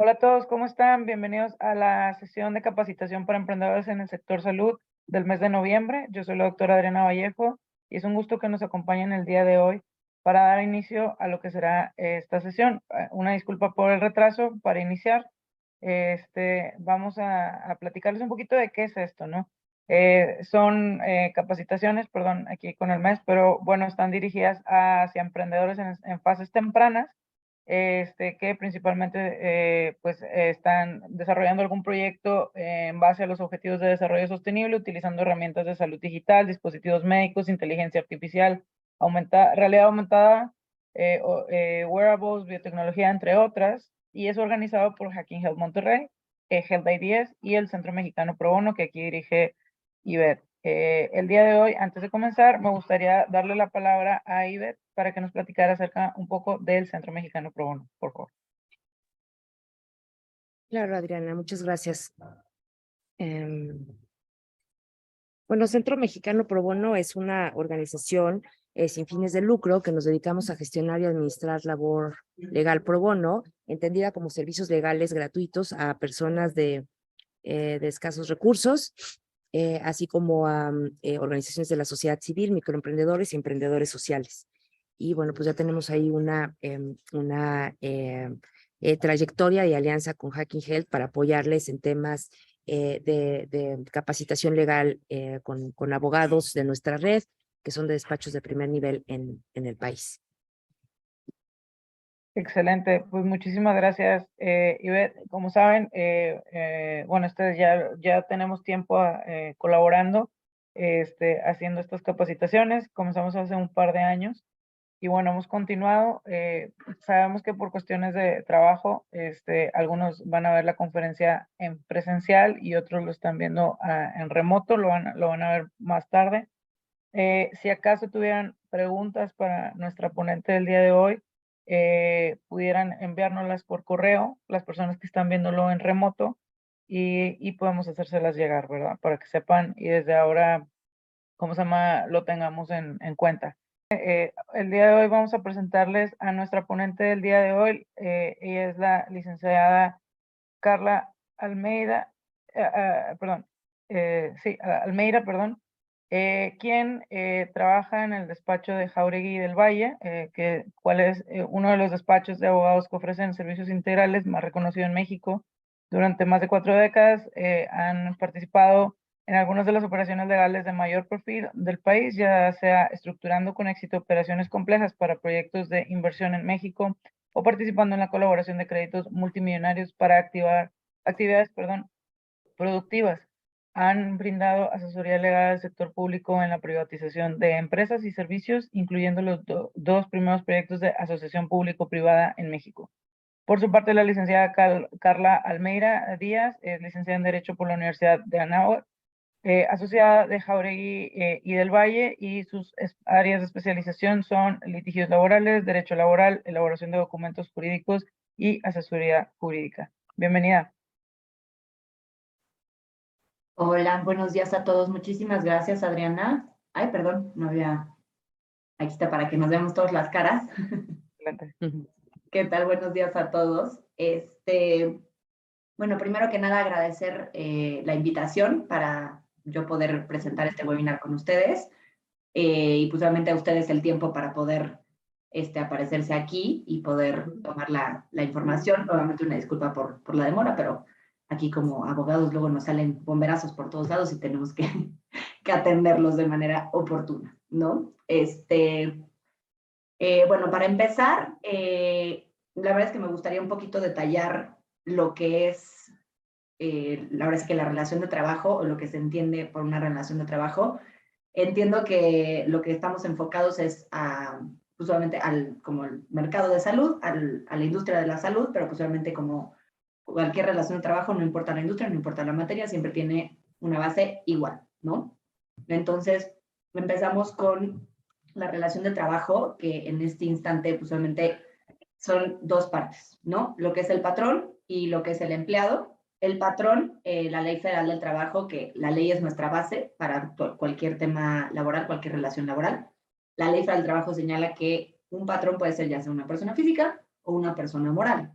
Hola a todos, ¿cómo están? Bienvenidos a la sesión de capacitación para emprendedores en el sector salud del mes de noviembre. Yo soy la doctora Adriana Vallejo y es un gusto que nos acompañen el día de hoy para dar inicio a lo que será esta sesión. Una disculpa por el retraso para iniciar. Vamos a platicarles un poquito de qué es esto, ¿no? Son capacitaciones, perdón, aquí con el mes, pero bueno, están dirigidas hacia emprendedores en fases tempranas que principalmente están desarrollando algún proyecto en base a los objetivos de desarrollo sostenible, utilizando herramientas de salud digital, dispositivos médicos, inteligencia artificial, realidad aumentada, wearables, biotecnología, entre otras, y es organizado por Hacking Health Monterrey, Health IDS y el Centro Mexicano Pro Bono, que aquí dirige Ivette. El día de hoy, antes de comenzar, me gustaría darle la palabra a Ivette para que nos platicara acerca un poco del Centro Mexicano Pro Bono, por favor. Claro, Adriana, muchas gracias. Bueno, Centro Mexicano Pro Bono es una organización sin fines de lucro que nos dedicamos a gestionar y administrar labor legal pro bono, entendida como servicios legales gratuitos a personas de escasos recursos, así como a organizaciones de la sociedad civil, microemprendedores y emprendedores sociales. Y bueno, pues ya tenemos ahí una trayectoria y alianza con Hacking Health para apoyarles en temas de capacitación legal con abogados de nuestra red, que son de despachos de primer nivel en el país. Excelente, pues muchísimas gracias, Ivette. Como saben, bueno, ustedes ya tenemos tiempo colaborando, haciendo estas capacitaciones. Comenzamos hace un par de años. Y bueno, hemos continuado. Sabemos que por cuestiones de trabajo, algunos van a ver la conferencia en presencial y otros lo están viendo en remoto, lo van a ver más tarde. Si acaso tuvieran preguntas para nuestra ponente del día de hoy, pudieran enviárnoslas por correo, las personas que están viéndolo en remoto, y podemos hacérselas llegar, ¿verdad? Para que sepan y desde ahora, ¿cómo se llama?, lo tengamos en cuenta. El día de hoy vamos a presentarles a nuestra ponente del día de hoy. Ella es la licenciada Carla Almeida, perdón, Almeida, perdón, quien trabaja en el despacho de Jauregui del Valle, cual es uno de los despachos de abogados que ofrecen servicios integrales más reconocido en México. Durante más de 4 décadas han participado en algunas de las operaciones legales de mayor perfil del país, ya sea estructurando con éxito operaciones complejas para proyectos de inversión en México o participando en la colaboración de créditos multimillonarios para activar actividades, perdón, productivas. Han brindado asesoría legal al sector público en la privatización de empresas y servicios, incluyendo los dos primeros proyectos de asociación público-privada en México. Por su parte, la licenciada Carla Almeida Díaz es licenciada en Derecho por la Universidad de Anáhuac, asociada de Jauregui y del Valle, y sus áreas de especialización son litigios laborales, derecho laboral, elaboración de documentos jurídicos y asesoría jurídica. Bienvenida. Hola, buenos días a todos. Muchísimas gracias, Adriana. Ay, perdón, no había. Aquí está para que nos veamos todas las caras. Excelente. ¿Qué tal? Buenos días a todos. Bueno, primero que nada agradecer la invitación para yo poder presentar este webinar con ustedes y pues obviamente a ustedes el tiempo para poder aparecerse aquí y poder tomar la información. Obviamente una disculpa por la demora, pero aquí como abogados luego nos salen bomberazos por todos lados y tenemos que atenderlos de manera oportuna, ¿no? Bueno, para empezar, la verdad es que me gustaría un poquito detallar lo que es, la verdad es que la relación de trabajo o lo que se entiende por una relación de trabajo. Entiendo que lo que estamos enfocados es pues obviamente como el mercado de salud, a la industria de la salud, pero pues obviamente como cualquier relación de trabajo, no importa la industria, no importa la materia, siempre tiene una base igual, ¿no? Entonces, empezamos con la relación de trabajo, que en este instante, pues obviamente son dos partes, ¿no? Lo que es el patrón y lo que es el empleado. El patrón, la Ley Federal del Trabajo, que la ley es nuestra base para cualquier tema laboral, cualquier relación laboral. La Ley Federal del Trabajo señala que un patrón puede ser ya sea una persona física o una persona moral.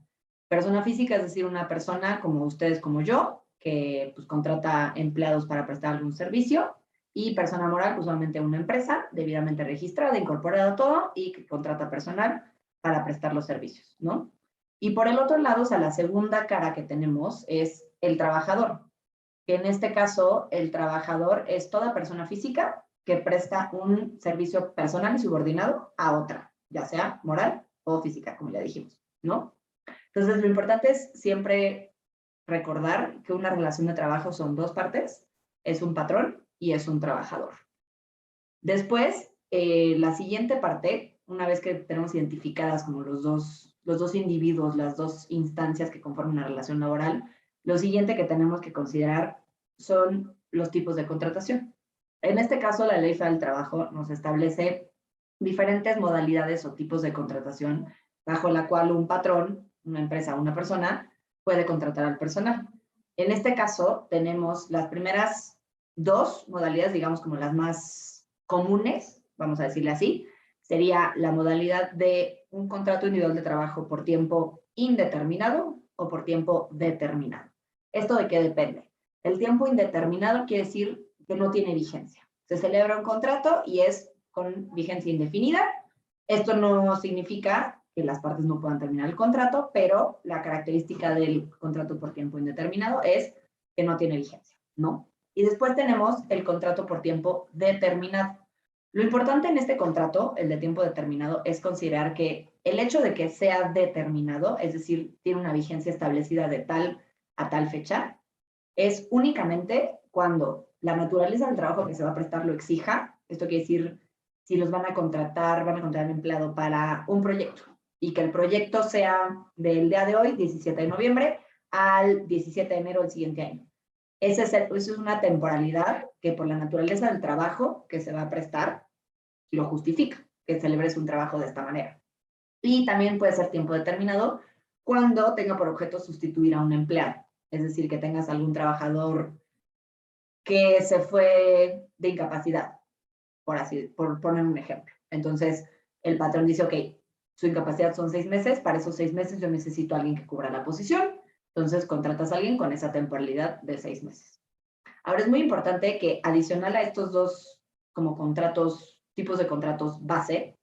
Persona física, es decir, una persona como ustedes, como yo, que pues, contrata empleados para prestar algún servicio. Y persona moral, usualmente una empresa debidamente registrada, incorporada todo y que contrata personal para prestar los servicios, ¿no? Y por el otro lado, o sea, la segunda cara que tenemos es el trabajador, que en este caso el trabajador es toda persona física que presta un servicio personal y subordinado a otra, ya sea moral o física, como ya dijimos, ¿no? Entonces, lo importante es siempre recordar que una relación de trabajo son dos partes, es un patrón y es un trabajador. Después, la siguiente parte, una vez que tenemos identificadas como los dos individuos, las dos instancias que conforman una relación laboral, lo siguiente que tenemos que considerar son los tipos de contratación. En este caso, la Ley Federal del Trabajo nos establece diferentes modalidades o tipos de contratación bajo la cual un patrón, una empresa o una persona puede contratar al personal. En este caso, tenemos las primeras dos modalidades, digamos como las más comunes, vamos a decirle así, sería la modalidad de un contrato individual de trabajo por tiempo indeterminado o por tiempo determinado. ¿Esto de qué depende? El tiempo indeterminado quiere decir que no tiene vigencia. Se celebra un contrato y es con vigencia indefinida. Esto no significa que las partes no puedan terminar el contrato, pero la característica del contrato por tiempo indeterminado es que no tiene vigencia, ¿no? Y después tenemos el contrato por tiempo determinado. Lo importante en este contrato, el de tiempo determinado, es considerar que el hecho de que sea determinado, es decir, tiene una vigencia establecida de tal a tal fecha, es únicamente cuando la naturaleza del trabajo que se va a prestar lo exija. Esto quiere decir, si los van a contratar un empleado para un proyecto y que el proyecto sea del día de hoy, 17 de noviembre, al 17 de enero del siguiente año. Esa es una temporalidad que por la naturaleza del trabajo que se va a prestar lo justifica, que celebres un trabajo de esta manera. Y también puede ser tiempo determinado cuando tenga por objeto sustituir a un empleado. Es decir, que tengas algún trabajador que se fue de incapacidad, por poner un ejemplo. Entonces, el patrón dice, ok, su incapacidad son 6 meses, para esos 6 meses yo necesito a alguien que cubra la posición, entonces contratas a alguien con esa temporalidad de 6 meses. Ahora es muy importante que adicional a estos dos como contratos, tipos de contratos base,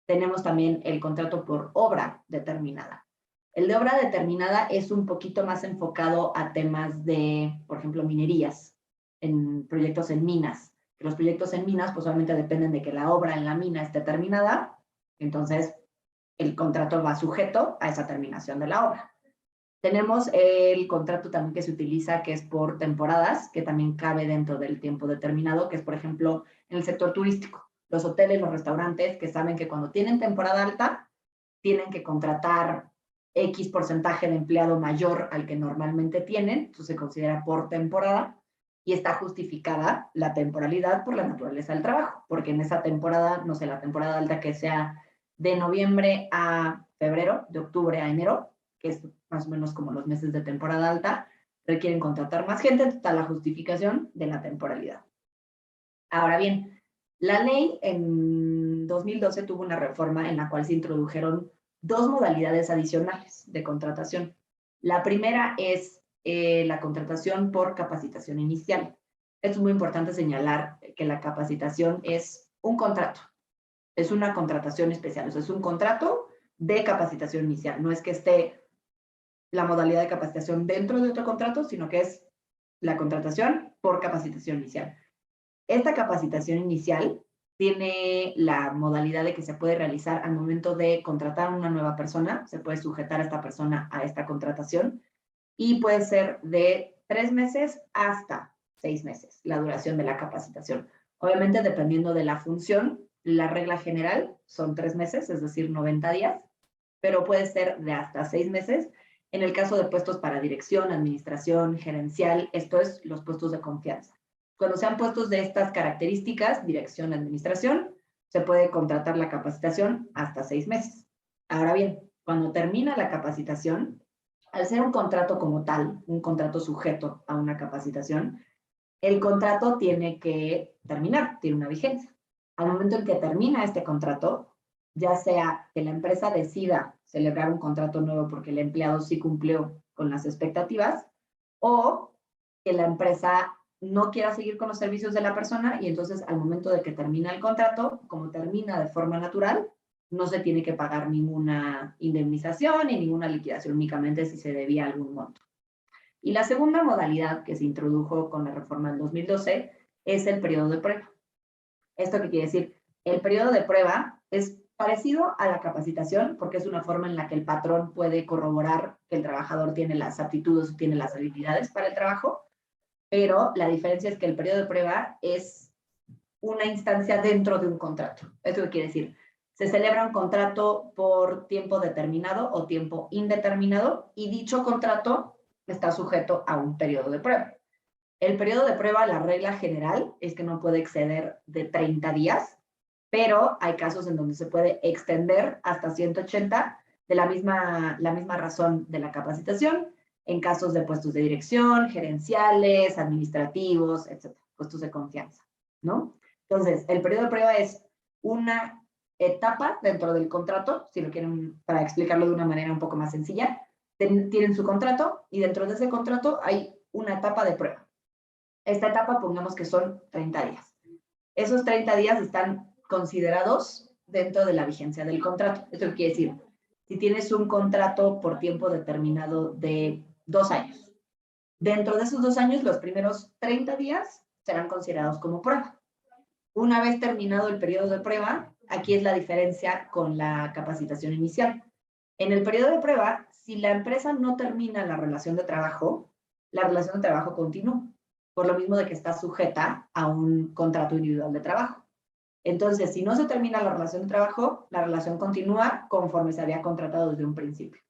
tenemos también el contrato por obra determinada. El de obra determinada es un poquito más enfocado a temas de, por ejemplo, minerías, en proyectos en minas. Los proyectos en minas pues solamente dependen de que la obra en la mina esté terminada, entonces el contrato va sujeto a esa terminación de la obra. Tenemos el contrato también que se utiliza, que es por temporadas, que también cabe dentro del tiempo determinado, que es, por ejemplo, en el sector turístico. Los hoteles, los restaurantes, que saben que cuando tienen temporada alta, tienen que contratar X porcentaje de empleado mayor al que normalmente tienen, entonces se considera por temporada, y está justificada la temporalidad por la naturaleza del trabajo, porque en esa temporada, no sé, la temporada alta que sea de noviembre a febrero, de octubre a enero, que es más o menos como los meses de temporada alta, requieren contratar más gente, está la justificación de la temporalidad. Ahora bien, la ley en 2012 tuvo una reforma en la cual se introdujeron dos modalidades adicionales de contratación. La primera es la contratación por capacitación inicial. Es muy importante señalar que la capacitación es un contrato, es una contratación especial, o sea, es un contrato de capacitación inicial. No es que esté la modalidad de capacitación dentro de otro contrato, sino que es la contratación por capacitación inicial. Esta capacitación inicial tiene la modalidad de que se puede realizar al momento de contratar a una nueva persona, se puede sujetar a esta persona a esta contratación y puede ser de 3 meses hasta 6 meses la duración de la capacitación. Obviamente, dependiendo de la función, la regla general son 3 meses, es decir, 90 días, pero puede ser de hasta 6 meses. En el caso de puestos para dirección, administración, gerencial, esto es los puestos de confianza. Cuando sean puestos de estas características, dirección, administración, se puede contratar la capacitación hasta 6 meses. Ahora bien, cuando termina la capacitación, al ser un contrato como tal, un contrato sujeto a una capacitación, el contrato tiene que terminar, tiene una vigencia. Al momento en que termina este contrato, ya sea que la empresa decida celebrar un contrato nuevo porque el empleado sí cumplió con las expectativas, o que la empresa no quiera seguir con los servicios de la persona y entonces al momento de que termina el contrato, como termina de forma natural, no se tiene que pagar ninguna indemnización ni ninguna liquidación, únicamente si se debía algún monto. Y la segunda modalidad que se introdujo con la reforma del 2012 es el periodo de prueba. ¿Esto qué quiere decir? El periodo de prueba es parecido a la capacitación porque es una forma en la que el patrón puede corroborar que el trabajador tiene las aptitudes, tiene las habilidades para el trabajo, pero la diferencia es que el periodo de prueba es una instancia dentro de un contrato. ¿Esto qué quiere decir? Se celebra un contrato por tiempo determinado o tiempo indeterminado y dicho contrato está sujeto a un periodo de prueba. El periodo de prueba, la regla general es que no puede exceder de 30 días, pero hay casos en donde se puede extender hasta 180 de la misma razón de la capacitación, en casos de puestos de dirección, gerenciales, administrativos, etc., puestos de confianza, ¿no? Entonces, el periodo de prueba es una etapa dentro del contrato, si lo quieren, para explicarlo de una manera un poco más sencilla, tienen su contrato y dentro de ese contrato hay una etapa de prueba. Esta etapa, pongamos que son 30 días. Esos 30 días están considerados dentro de la vigencia del contrato. Esto quiere decir, si tienes un contrato por tiempo determinado de 2 años, dentro de esos 2 años, los primeros 30 días serán considerados como prueba. Una vez terminado el periodo de prueba, aquí es la diferencia con la capacitación inicial. En el periodo de prueba, si la empresa no termina la relación de trabajo continúa, por lo mismo de que está sujeta a un contrato individual de trabajo. Entonces, si no se termina la relación de trabajo, la relación continúa conforme se había contratado desde un principio.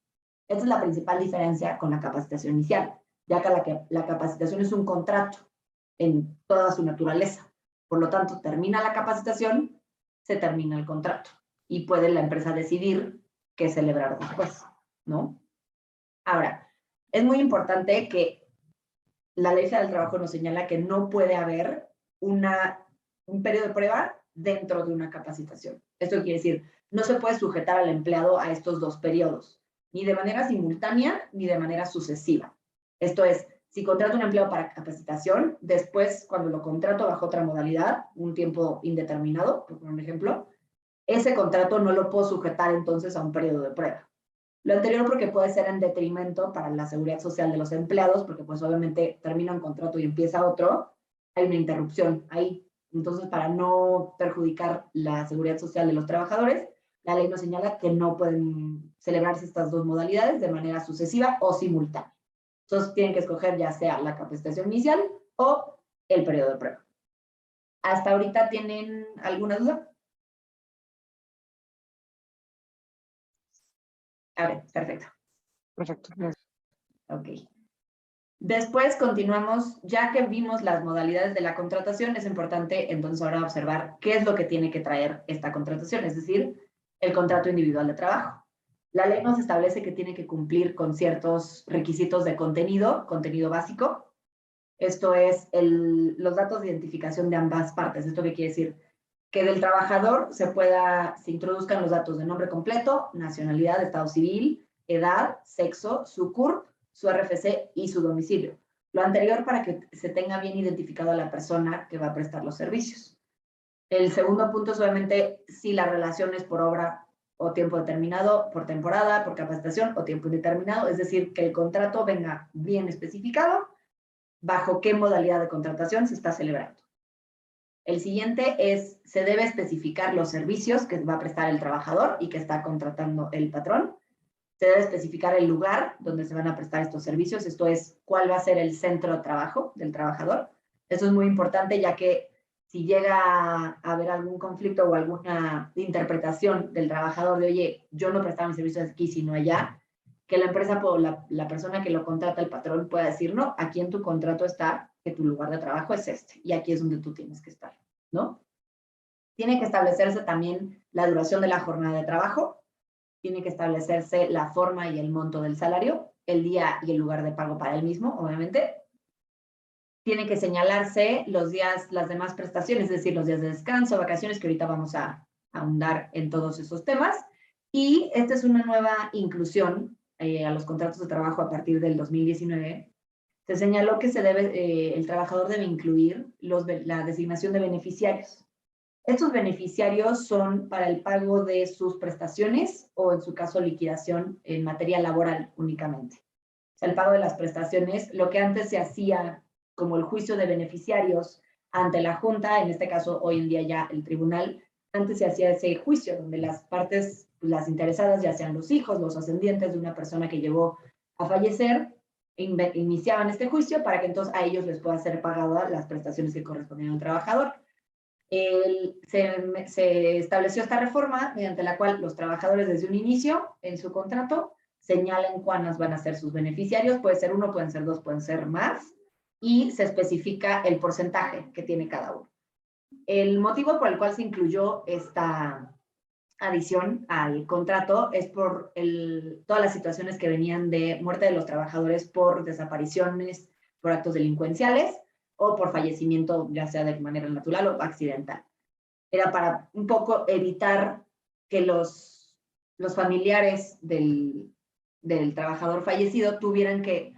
Esta es la principal diferencia con la capacitación inicial, ya que la capacitación es un contrato en toda su naturaleza. Por lo tanto, termina la capacitación, se termina el contrato y puede la empresa decidir qué celebrar después, ¿no? Ahora, es muy importante que la Ley Federal del Trabajo nos señala que no puede haber un periodo de prueba dentro de una capacitación. Esto quiere decir, no se puede sujetar al empleado a estos dos periodos, ni de manera simultánea ni de manera sucesiva. Esto es, si contrato un empleado para capacitación, después cuando lo contrato bajo otra modalidad, un tiempo indeterminado, por poner un ejemplo, ese contrato no lo puedo sujetar entonces a un periodo de prueba. Lo anterior porque puede ser en detrimento para la seguridad social de los empleados, porque pues obviamente termina un contrato y empieza otro, hay una interrupción ahí. Entonces, para no perjudicar la seguridad social de los trabajadores, la ley nos señala que no pueden celebrarse estas dos modalidades de manera sucesiva o simultánea. Entonces, tienen que escoger ya sea la capacitación inicial o el periodo de prueba. ¿Hasta ahorita tienen alguna duda? A ver, perfecto. Perfecto. Ok. Después continuamos, ya que vimos las modalidades de la contratación, es importante entonces ahora observar qué es lo que tiene que traer esta contratación, es decir, el contrato individual de trabajo. La ley nos establece que tiene que cumplir con ciertos requisitos de contenido básico. Esto es los datos de identificación de ambas partes. ¿Esto qué quiere decir? Que del trabajador se introduzcan los datos de nombre completo, nacionalidad, estado civil, edad, sexo, su CURP, su RFC y su domicilio. Lo anterior para que se tenga bien identificado a la persona que va a prestar los servicios. El segundo punto es obviamente si la relación es por obra o tiempo determinado, por temporada, por capacitación o tiempo indeterminado, es decir, que el contrato venga bien especificado bajo qué modalidad de contratación se está celebrando. El siguiente es, se debe especificar los servicios que va a prestar el trabajador y que está contratando el patrón. Se debe especificar el lugar donde se van a prestar estos servicios, esto es, cuál va a ser el centro de trabajo del trabajador. Eso es muy importante, ya que si llega a haber algún conflicto o alguna interpretación del trabajador de, oye, yo no prestaba mis servicios aquí, sino allá, que la empresa, la persona que lo contrata, el patrón, pueda decir, no, aquí en tu contrato está que tu lugar de trabajo es este, y aquí es donde tú tienes que estar, ¿no? Tiene que establecerse también la duración de la jornada de trabajo, tiene que establecerse la forma y el monto del salario, el día y el lugar de pago para el mismo, obviamente. Tiene que señalarse los días, las demás prestaciones, es decir, los días de descanso, vacaciones, que ahorita vamos a ahondar en todos esos temas. Y esta es una nueva inclusión a los contratos de trabajo a partir del 2019. Se señaló que el trabajador debe incluir la designación de beneficiarios. Estos beneficiarios son para el pago de sus prestaciones o, en su caso, liquidación en materia laboral únicamente. O sea, el pago de las prestaciones, lo que antes se hacía como el juicio de beneficiarios ante la Junta, en este caso hoy en día ya el tribunal, antes se hacía ese juicio donde las partes, las interesadas, ya sean los hijos, los ascendientes de una persona que llegó a fallecer, iniciaban este juicio para que entonces a ellos les pueda ser pagadas las prestaciones que correspondían al trabajador. Se estableció esta reforma mediante la cual los trabajadores desde un inicio en su contrato señalan cuáles van a ser sus beneficiarios, puede ser uno, pueden ser dos, pueden ser más, y se especifica el porcentaje que tiene cada uno. El motivo por el cual se incluyó esta adición al contrato es por todas las situaciones que venían de muerte de los trabajadores por desapariciones, por actos delincuenciales o por fallecimiento, ya sea de manera natural o accidental. Era para un poco evitar que los familiares del trabajador fallecido tuvieran que,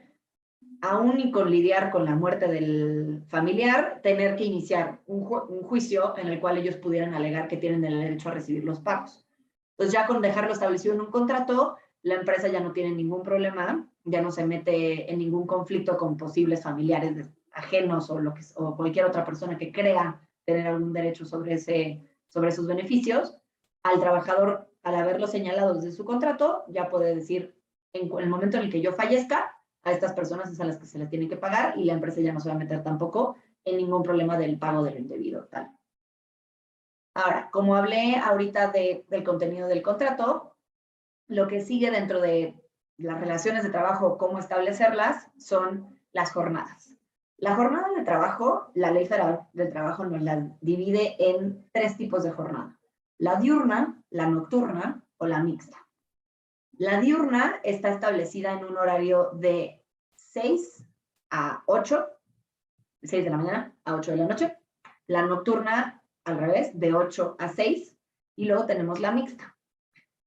aún y con lidiar con la muerte del familiar, tener que iniciar un juicio en el cual ellos pudieran alegar que tienen el derecho a recibir los pagos. Entonces, ya con dejarlo establecido en un contrato, la empresa ya no tiene ningún problema, ya no se mete en ningún conflicto con posibles familiares ajenos o cualquier otra persona que crea tener algún derecho sobre sus beneficios. Al trabajador, al haberlo señalado desde su contrato, ya puede decir, en el momento en el que yo fallezca, a estas personas es a las que se les tiene que pagar y la empresa ya no se va a meter tampoco en ningún problema del pago del indebido tal. Ahora, como hablé ahorita del contenido del contrato, lo que sigue dentro de las relaciones de trabajo, cómo establecerlas, son las jornadas. La jornada de trabajo, la Ley Federal del Trabajo nos la divide en 3 tipos de jornada: la diurna, la nocturna o la mixta. La diurna está establecida en un horario de 6 a 8, 6 de la mañana a 8 de la noche. La nocturna, al revés, de 8 a 6. Y luego tenemos la mixta.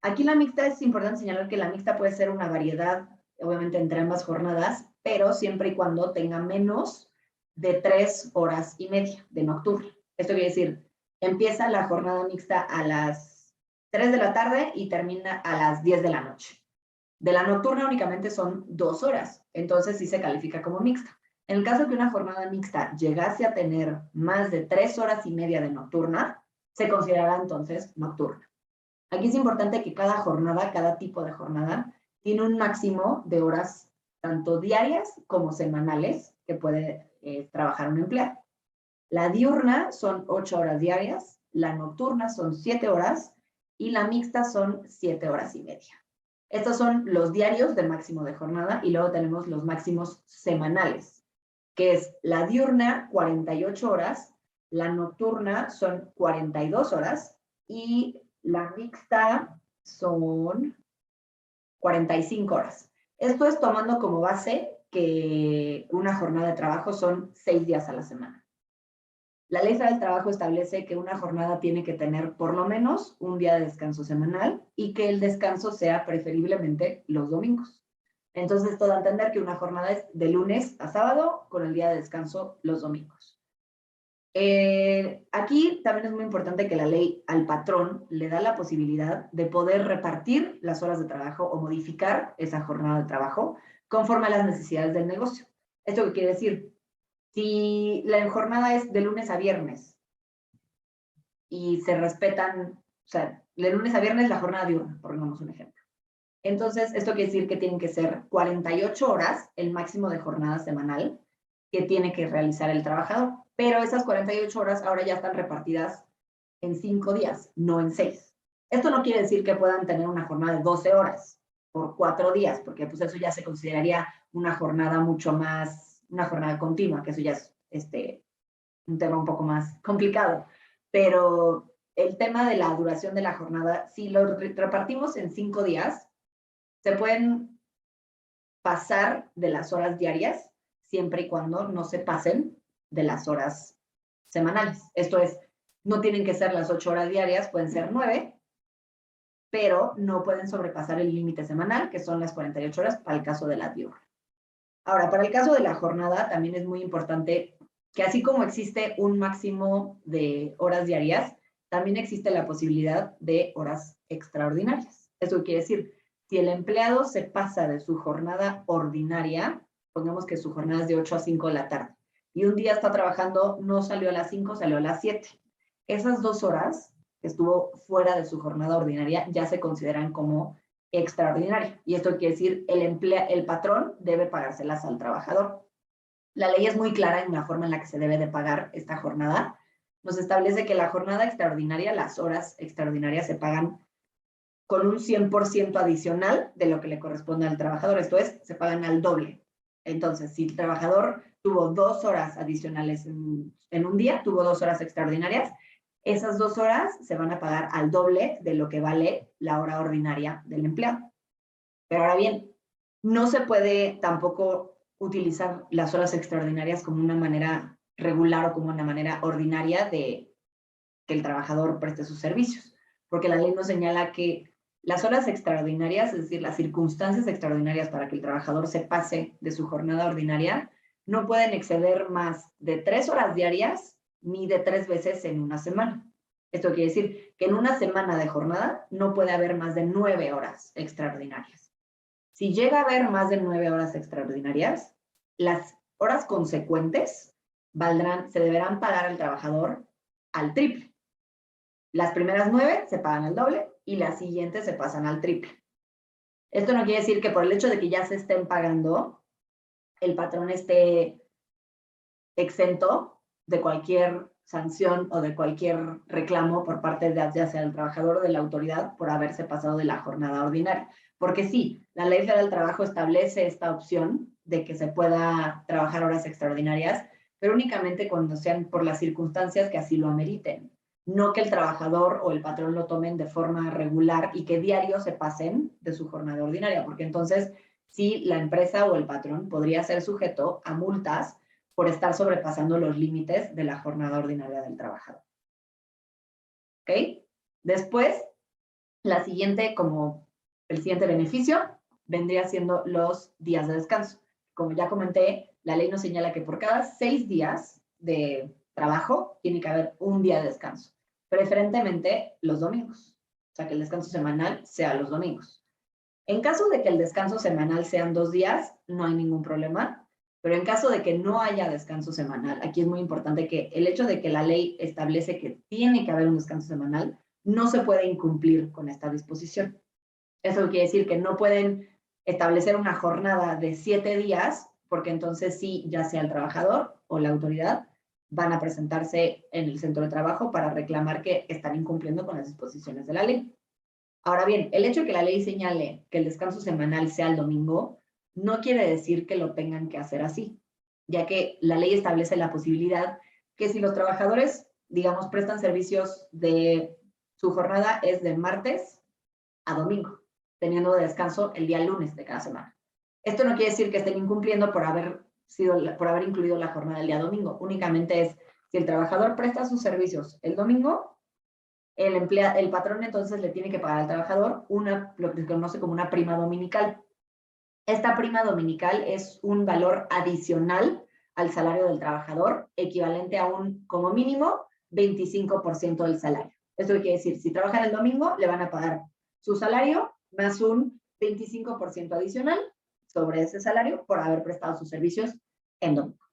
Aquí la mixta, es importante señalar que la mixta puede ser una variedad, obviamente, entre ambas jornadas, pero siempre y cuando tenga menos de 3 horas y media de nocturna. Esto quiere decir, empieza la jornada mixta a las 3 de la tarde y termina a las 10 de la noche. De la nocturna únicamente son 2 horas, entonces sí se califica como mixta. En el caso que una jornada mixta llegase a tener más de 3 horas y media de nocturna, se considerará entonces nocturna. Aquí es importante que cada jornada, cada tipo de jornada, tiene un máximo de horas tanto diarias como semanales que puede trabajar un empleado. La diurna son 8 horas diarias, la nocturna son 7 horas y la mixta son 7 horas y media. Estos son los diarios de máximo de jornada y luego tenemos los máximos semanales, que es la diurna 48 horas, la nocturna son 42 horas y la mixta son 45 horas. Esto es tomando como base que una jornada de trabajo son 6 días a la semana. La Ley Federal del Trabajo establece que una jornada tiene que tener por lo menos un día de descanso semanal y que el descanso sea preferiblemente los domingos. Entonces, esto da a entender que una jornada es de lunes a sábado con el día de descanso los domingos. Aquí también es muy importante que la ley al patrón le da la posibilidad de poder repartir las horas de trabajo o modificar esa jornada de trabajo conforme a las necesidades del negocio. ¿Esto qué quiere decir? Si la jornada es de lunes a viernes y se respetan, o sea, de lunes a viernes la jornada diurna, por pongamos un ejemplo. Entonces, esto quiere decir que tienen que ser 48 horas el máximo de jornada semanal que tiene que realizar el trabajador. Pero esas 48 horas ahora ya están repartidas en 5 días, no en 6. Esto no quiere decir que puedan tener una jornada de 12 horas por 4 días, porque pues eso ya se consideraría una jornada mucho más, una jornada continua, que eso ya es un tema un poco más complicado. Pero el tema de la duración de la jornada, si lo repartimos en 5 días, se pueden pasar de las horas diarias, siempre y cuando no se pasen de las horas semanales. Esto es, No tienen que ser las 8 horas diarias, pueden ser 9, pero no pueden sobrepasar el límite semanal, que son las 48 horas para el caso de la diurna. Ahora, para el caso de la jornada, también es muy importante que así como existe un máximo de horas diarias, también existe la posibilidad de horas extraordinarias. Eso quiere decir, si el empleado se pasa de su jornada ordinaria, pongamos que su jornada es de 8 a 5 de la tarde, y un día está trabajando, no salió a las 5, salió a las 7. Esas 2 horas que estuvo fuera de su jornada ordinaria ya se consideran como extraordinaria. Y esto quiere decir, el patrón debe pagárselas al trabajador. La ley es muy clara en la forma en la que se debe de pagar esta jornada. Nos establece que la jornada extraordinaria, las horas extraordinarias se pagan con un 100% adicional de lo que le corresponde al trabajador. Esto es, se pagan al doble. Entonces, si el trabajador tuvo 2 horas adicionales en un día, tuvo 2 horas extraordinarias, esas 2 horas se van a pagar al doble de lo que vale la hora ordinaria del empleado. Pero ahora bien, no se puede tampoco utilizar las horas extraordinarias como una manera regular o como una manera ordinaria de que el trabajador preste sus servicios, porque la ley nos señala que las horas extraordinarias, es decir, las circunstancias extraordinarias para que el trabajador se pase de su jornada ordinaria, no pueden exceder más de 3 horas diarias ni de 3 veces en una semana. Esto quiere decir que en una semana de jornada no puede haber más de 9 horas extraordinarias. Si llega a haber más de 9 horas extraordinarias, las horas consecuentes se deberán pagar al trabajador al triple. Las primeras 9 se pagan al doble y las siguientes se pasan al triple. Esto no quiere decir que por el hecho de que ya se estén pagando, el patrón esté exento de cualquier sanción o de cualquier reclamo por parte de ya sea del trabajador o de la autoridad por haberse pasado de la jornada ordinaria. Porque sí, la Ley Federal del Trabajo establece esta opción de que se pueda trabajar horas extraordinarias, pero únicamente cuando sean por las circunstancias que así lo ameriten. No que el trabajador o el patrón lo tomen de forma regular y que diario se pasen de su jornada ordinaria, porque entonces sí, la empresa o el patrón podría ser sujeto a multas por estar sobrepasando los límites de la jornada ordinaria del trabajador. ¿Ok? Después, el siguiente beneficio vendría siendo los días de descanso. Como ya comenté, la ley nos señala que por cada 6 días de trabajo tiene que haber un día de descanso, preferentemente los domingos. O sea, que el descanso semanal sea los domingos. En caso de que el descanso semanal sean 2 días, no hay ningún problema. Pero en caso de que no haya descanso semanal, aquí es muy importante que el hecho de que la ley establece que tiene que haber un descanso semanal, no se puede incumplir con esta disposición. Eso quiere decir que no pueden establecer una jornada de 7 días, porque entonces sí, ya sea el trabajador o la autoridad, van a presentarse en el centro de trabajo para reclamar que están incumpliendo con las disposiciones de la ley. Ahora bien, el hecho de que la ley señale que el descanso semanal sea el domingo, no quiere decir que lo tengan que hacer así, ya que la ley establece la posibilidad que si los trabajadores, digamos, prestan servicios su jornada es de martes a domingo, teniendo de descanso el día lunes de cada semana. Esto no quiere decir que estén incumpliendo por haber incluido la jornada del día domingo, únicamente es si el trabajador presta sus servicios el domingo, el patrón entonces le tiene que pagar al trabajador lo que se conoce como una prima dominical. Esta prima dominical es un valor adicional al salario del trabajador, equivalente a como mínimo, 25% del salario. Esto quiere decir, si trabajan el domingo, le van a pagar su salario más un 25% adicional sobre ese salario por haber prestado sus servicios en domingo.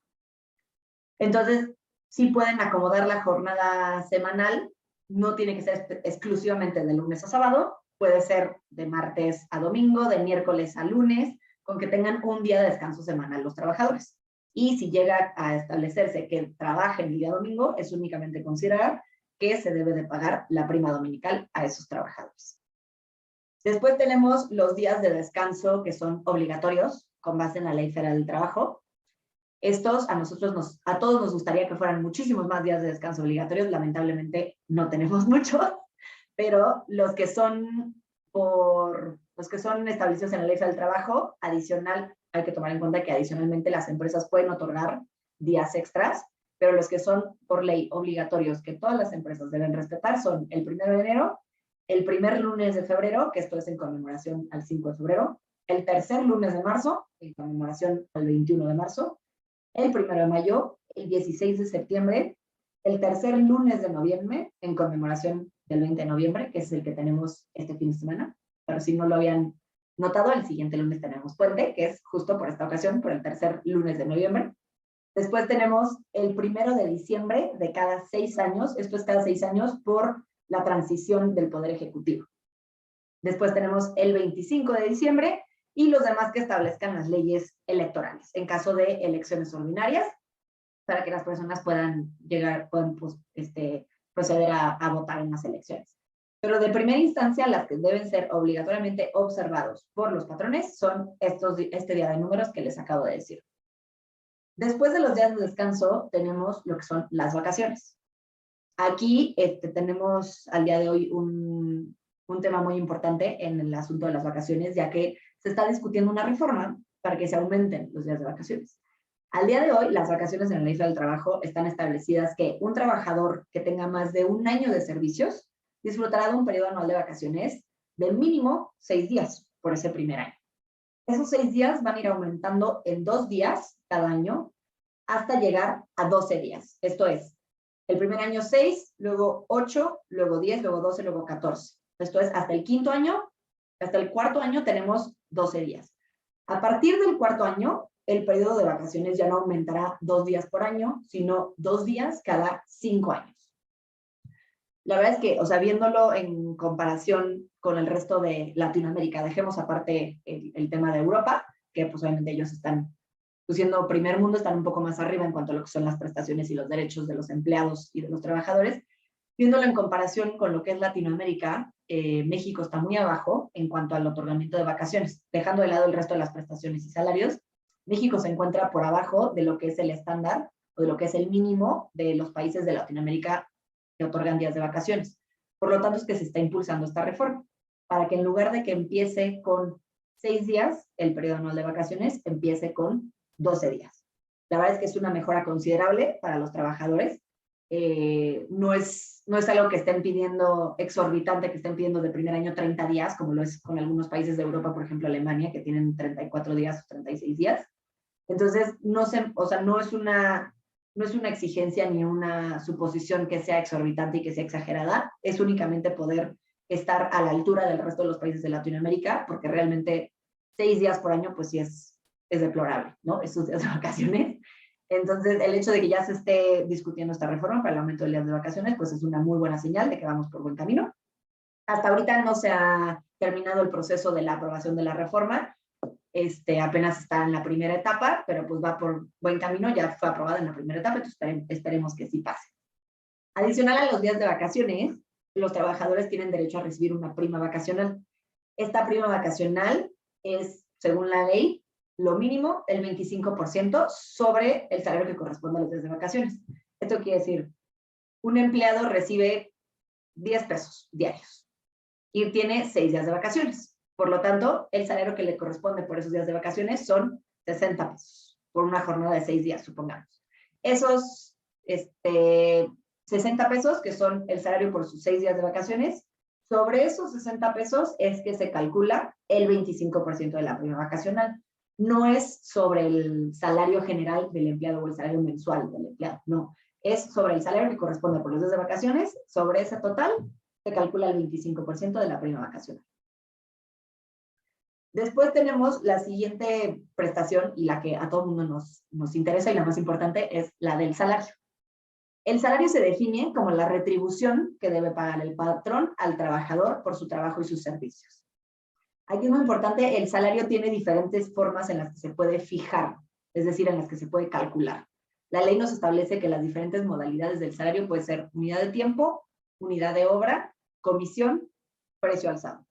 Entonces, sí pueden acomodar la jornada semanal, no tiene que ser exclusivamente de lunes a sábado, puede ser de martes a domingo, de miércoles a lunes, con que tengan un día de descanso semanal los trabajadores. Y si llega a establecerse que trabajen el día domingo, es únicamente considerar que se debe de pagar la prima dominical a esos trabajadores. Después tenemos los días de descanso que son obligatorios con base en la Ley Federal del Trabajo. Estos a todos nos gustaría que fueran muchísimos más días de descanso obligatorios, lamentablemente no tenemos muchos, pero los que son establecidos en la Ley Federal del Trabajo, hay que tomar en cuenta que adicionalmente las empresas pueden otorgar días extras pero los que son por ley obligatorios que todas las empresas deben respetar son el 1 de enero, el primer lunes de febrero, que esto es en conmemoración al 5 de febrero, el tercer lunes de marzo, en conmemoración al 21 de marzo, el 1 de mayo, el 16 de septiembre, el tercer lunes de noviembre, en conmemoración del 20 de noviembre, que es el que tenemos este fin de semana, pero si no lo habían notado, el siguiente lunes tenemos puente, que es justo por esta ocasión, por el tercer lunes de noviembre. Después tenemos el 1 de diciembre de cada 6 años, esto es cada 6 años por la transición del Poder Ejecutivo. Después tenemos el 25 de diciembre y los demás que establezcan las leyes electorales, en caso de elecciones ordinarias, para que las personas puedan proceder a votar en las elecciones. Pero de primera instancia, las que deben ser obligatoriamente observados por los patrones son este día de números que les acabo de decir. Después de los días de descanso, tenemos lo que son las vacaciones. Aquí tenemos al día de hoy un tema muy importante en el asunto de las vacaciones, ya que se está discutiendo una reforma para que se aumenten los días de vacaciones. Al día de hoy, las vacaciones en la ley del trabajo están establecidas que un trabajador que tenga más de 1 año de servicios disfrutará de un periodo anual de vacaciones de mínimo 6 días por ese primer año. Esos 6 días van a ir aumentando en 2 días cada año hasta llegar a 12 días. Esto es, el primer año 6, luego 8, luego 10, luego 12, luego 14. Esto es, hasta el 5.º año, hasta el 4.º año tenemos 12 días. A partir del 4.º año, el periodo de vacaciones ya no aumentará 2 días por año, sino 2 días cada 5 años. La verdad es que, o sea, viéndolo en comparación con el resto de Latinoamérica, dejemos aparte el tema de Europa, que pues obviamente ellos están, pues siendo primer mundo, están un poco más arriba en cuanto a lo que son las prestaciones y los derechos de los empleados y de los trabajadores. Viéndolo en comparación con lo que es Latinoamérica, México está muy abajo en cuanto al otorgamiento de vacaciones. Dejando de lado el resto de las prestaciones y salarios, México se encuentra por abajo de lo que es el estándar o de lo que es el mínimo de los países de Latinoamérica que otorgan días de vacaciones. Por lo tanto, es que se está impulsando esta reforma, para que en lugar de que empiece con 6 días, el periodo anual de vacaciones, empiece con 12 días. La verdad es que es una mejora considerable para los trabajadores. No es algo que estén pidiendo exorbitante, que estén pidiendo de primer año 30 días, como lo es con algunos países de Europa, por ejemplo Alemania, que tienen 34 días o 36 días. Entonces, no es una exigencia ni una suposición que sea exorbitante y que sea exagerada, es únicamente poder estar a la altura del resto de los países de Latinoamérica, porque realmente 6 días por año, pues sí es deplorable, ¿no? Esos días de vacaciones. Entonces, el hecho de que ya se esté discutiendo esta reforma para el aumento de días de vacaciones, pues es una muy buena señal de que vamos por buen camino. Hasta ahorita no se ha terminado el proceso de la aprobación de la reforma, apenas está en la primera etapa, pero pues va por buen camino, ya fue aprobada en la primera etapa, entonces esperemos que sí pase. Adicional a los días de vacaciones, los trabajadores tienen derecho a recibir una prima vacacional. Esta prima vacacional es, según la ley, lo mínimo el 25% sobre el salario que corresponde a los días de vacaciones. Esto quiere decir, un empleado recibe 10 pesos diarios y tiene 6 días de vacaciones. Por lo tanto, el salario que le corresponde por esos días de vacaciones son 60 pesos por una jornada de 6 días, supongamos. Esos 60 pesos, que son el salario por sus 6 días de vacaciones, sobre esos 60 pesos es que se calcula el 25% de la prima vacacional. No es sobre el salario general del empleado o el salario mensual del empleado, no. Es sobre el salario que corresponde por los días de vacaciones, sobre ese total se calcula el 25% de la prima vacacional. Después tenemos la siguiente prestación y la que a todo el mundo nos interesa y la más importante es la del salario. El salario se define como la retribución que debe pagar el patrón al trabajador por su trabajo y sus servicios. Aquí es muy importante, el salario tiene diferentes formas en las que se puede fijar, es decir, en las que se puede calcular. La ley nos establece que las diferentes modalidades del salario pueden ser unidad de tiempo, unidad de obra, comisión, precio alzado.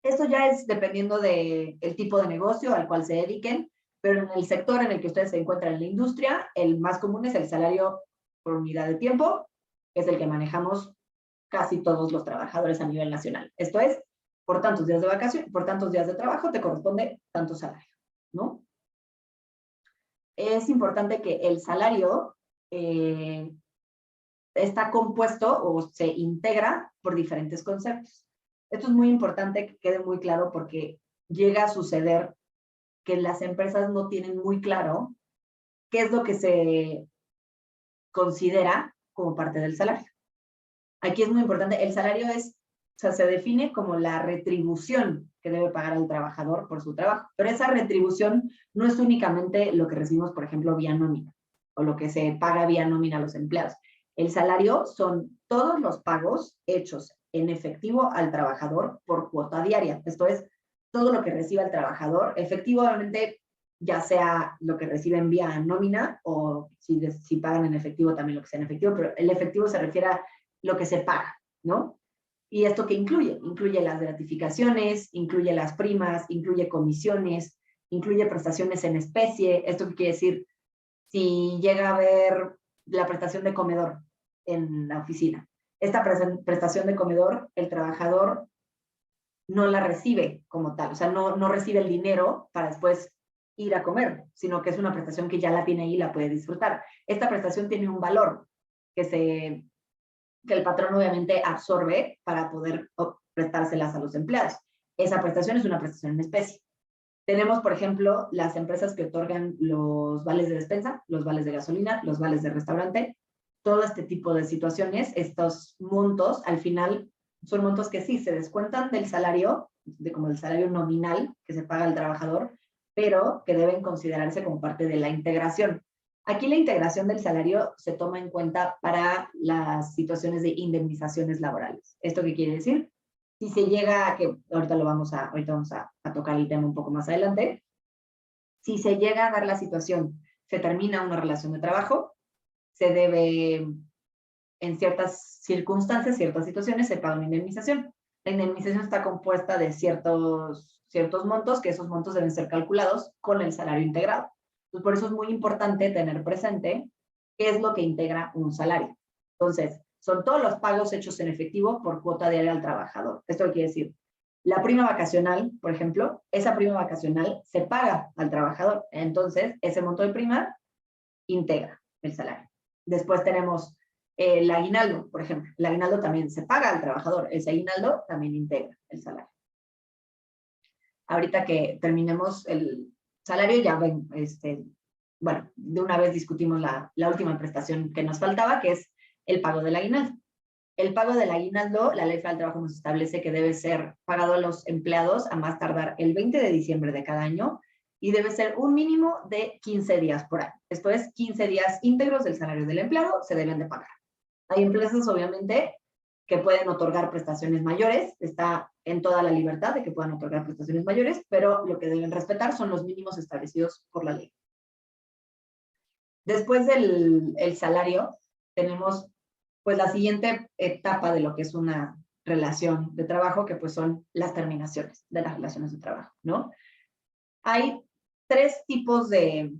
Esto ya es dependiendo del tipo de negocio al cual se dediquen, pero en el sector en el que ustedes se encuentran en la industria, el más común es el salario por unidad de tiempo, que es el que manejamos casi todos los trabajadores a nivel nacional. Esto es, por tantos días de vacaciones, por tantos días de trabajo, te corresponde tanto salario, ¿no? Es importante que el salario está compuesto o se integra por diferentes conceptos. Esto es muy importante que quede muy claro porque llega a suceder que las empresas no tienen muy claro qué es lo que se considera como parte del salario. Aquí es muy importante, el salario se define como la retribución que debe pagar el trabajador por su trabajo, pero esa retribución no es únicamente lo que recibimos, por ejemplo, vía nómina, o lo que se paga vía nómina a los empleados. El salario son todos los pagos hechos en efectivo al trabajador por cuota diaria. Esto es, todo lo que reciba el trabajador, efectivamente, ya sea lo que reciben vía nómina o si pagan en efectivo también lo que sea en efectivo, pero el efectivo se refiere a lo que se paga, ¿no? ¿Y esto qué incluye? Incluye las gratificaciones, incluye las primas, incluye comisiones, incluye prestaciones en especie. ¿Esto qué quiere decir? Si llega a haber la prestación de comedor en la oficina. Esta prestación de comedor, el trabajador no la recibe como tal, o sea, no recibe el dinero para después ir a comer, sino que es una prestación que ya la tiene ahí y la puede disfrutar. Esta prestación tiene un valor que el patrón obviamente absorbe para poder prestárselas a los empleados. Esa prestación es una prestación en especie. Tenemos, por ejemplo, las empresas que otorgan los vales de despensa, los vales de gasolina, los vales de restaurante, todo este tipo de situaciones, estos montos, al final, son montos que sí se descuentan del salario, como el salario nominal que se paga al trabajador, pero que deben considerarse como parte de la integración. Aquí la integración del salario se toma en cuenta para las situaciones de indemnizaciones laborales. ¿Esto qué quiere decir? Si se llega a que, ahorita vamos a tocar el tema un poco más adelante, si se llega a dar la situación, se termina una relación de trabajo, se debe, en ciertas circunstancias, ciertas situaciones, se paga una indemnización. La indemnización está compuesta de ciertos montos, que esos montos deben ser calculados con el salario integrado. Entonces, por eso es muy importante tener presente qué es lo que integra un salario. Entonces, son todos los pagos hechos en efectivo por cuota diaria al trabajador. Esto quiere decir, la prima vacacional, por ejemplo, esa prima vacacional se paga al trabajador. Entonces, ese monto de prima integra el salario. Después tenemos el aguinaldo, por ejemplo. El aguinaldo también se paga al trabajador. Ese aguinaldo también integra el salario. Ahorita que terminemos el salario, ya ven, bueno, de una vez discutimos la última prestación que nos faltaba, que es el pago del aguinaldo. El pago del aguinaldo, la Ley Federal del Trabajo nos establece que debe ser pagado a los empleados a más tardar el 20 de diciembre de cada año y debe ser un mínimo de 15 días por año. Esto es, 15 días íntegros del salario del empleado se deben de pagar. Hay empresas, obviamente, que pueden otorgar prestaciones mayores, está en toda la libertad de que puedan otorgar prestaciones mayores, pero lo que deben respetar son los mínimos establecidos por la ley. Después del salario, tenemos pues la siguiente etapa de lo que es una relación de trabajo, que pues son las terminaciones de las relaciones de trabajo, ¿no? Hay tres tipos de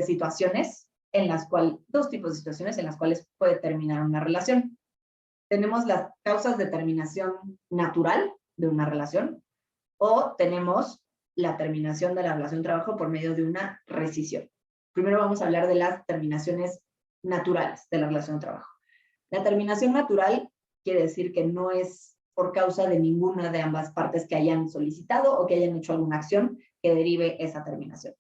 situaciones en las cuales, dos tipos de situaciones en las cuales puede terminar una relación. Tenemos las causas de terminación natural de una relación o tenemos la terminación de la relación de trabajo por medio de una rescisión. Primero vamos a hablar de las terminaciones naturales de la relación de trabajo. La terminación natural quiere decir que no es por causa de ninguna de ambas partes que hayan solicitado o que hayan hecho alguna acción que derive esa terminación.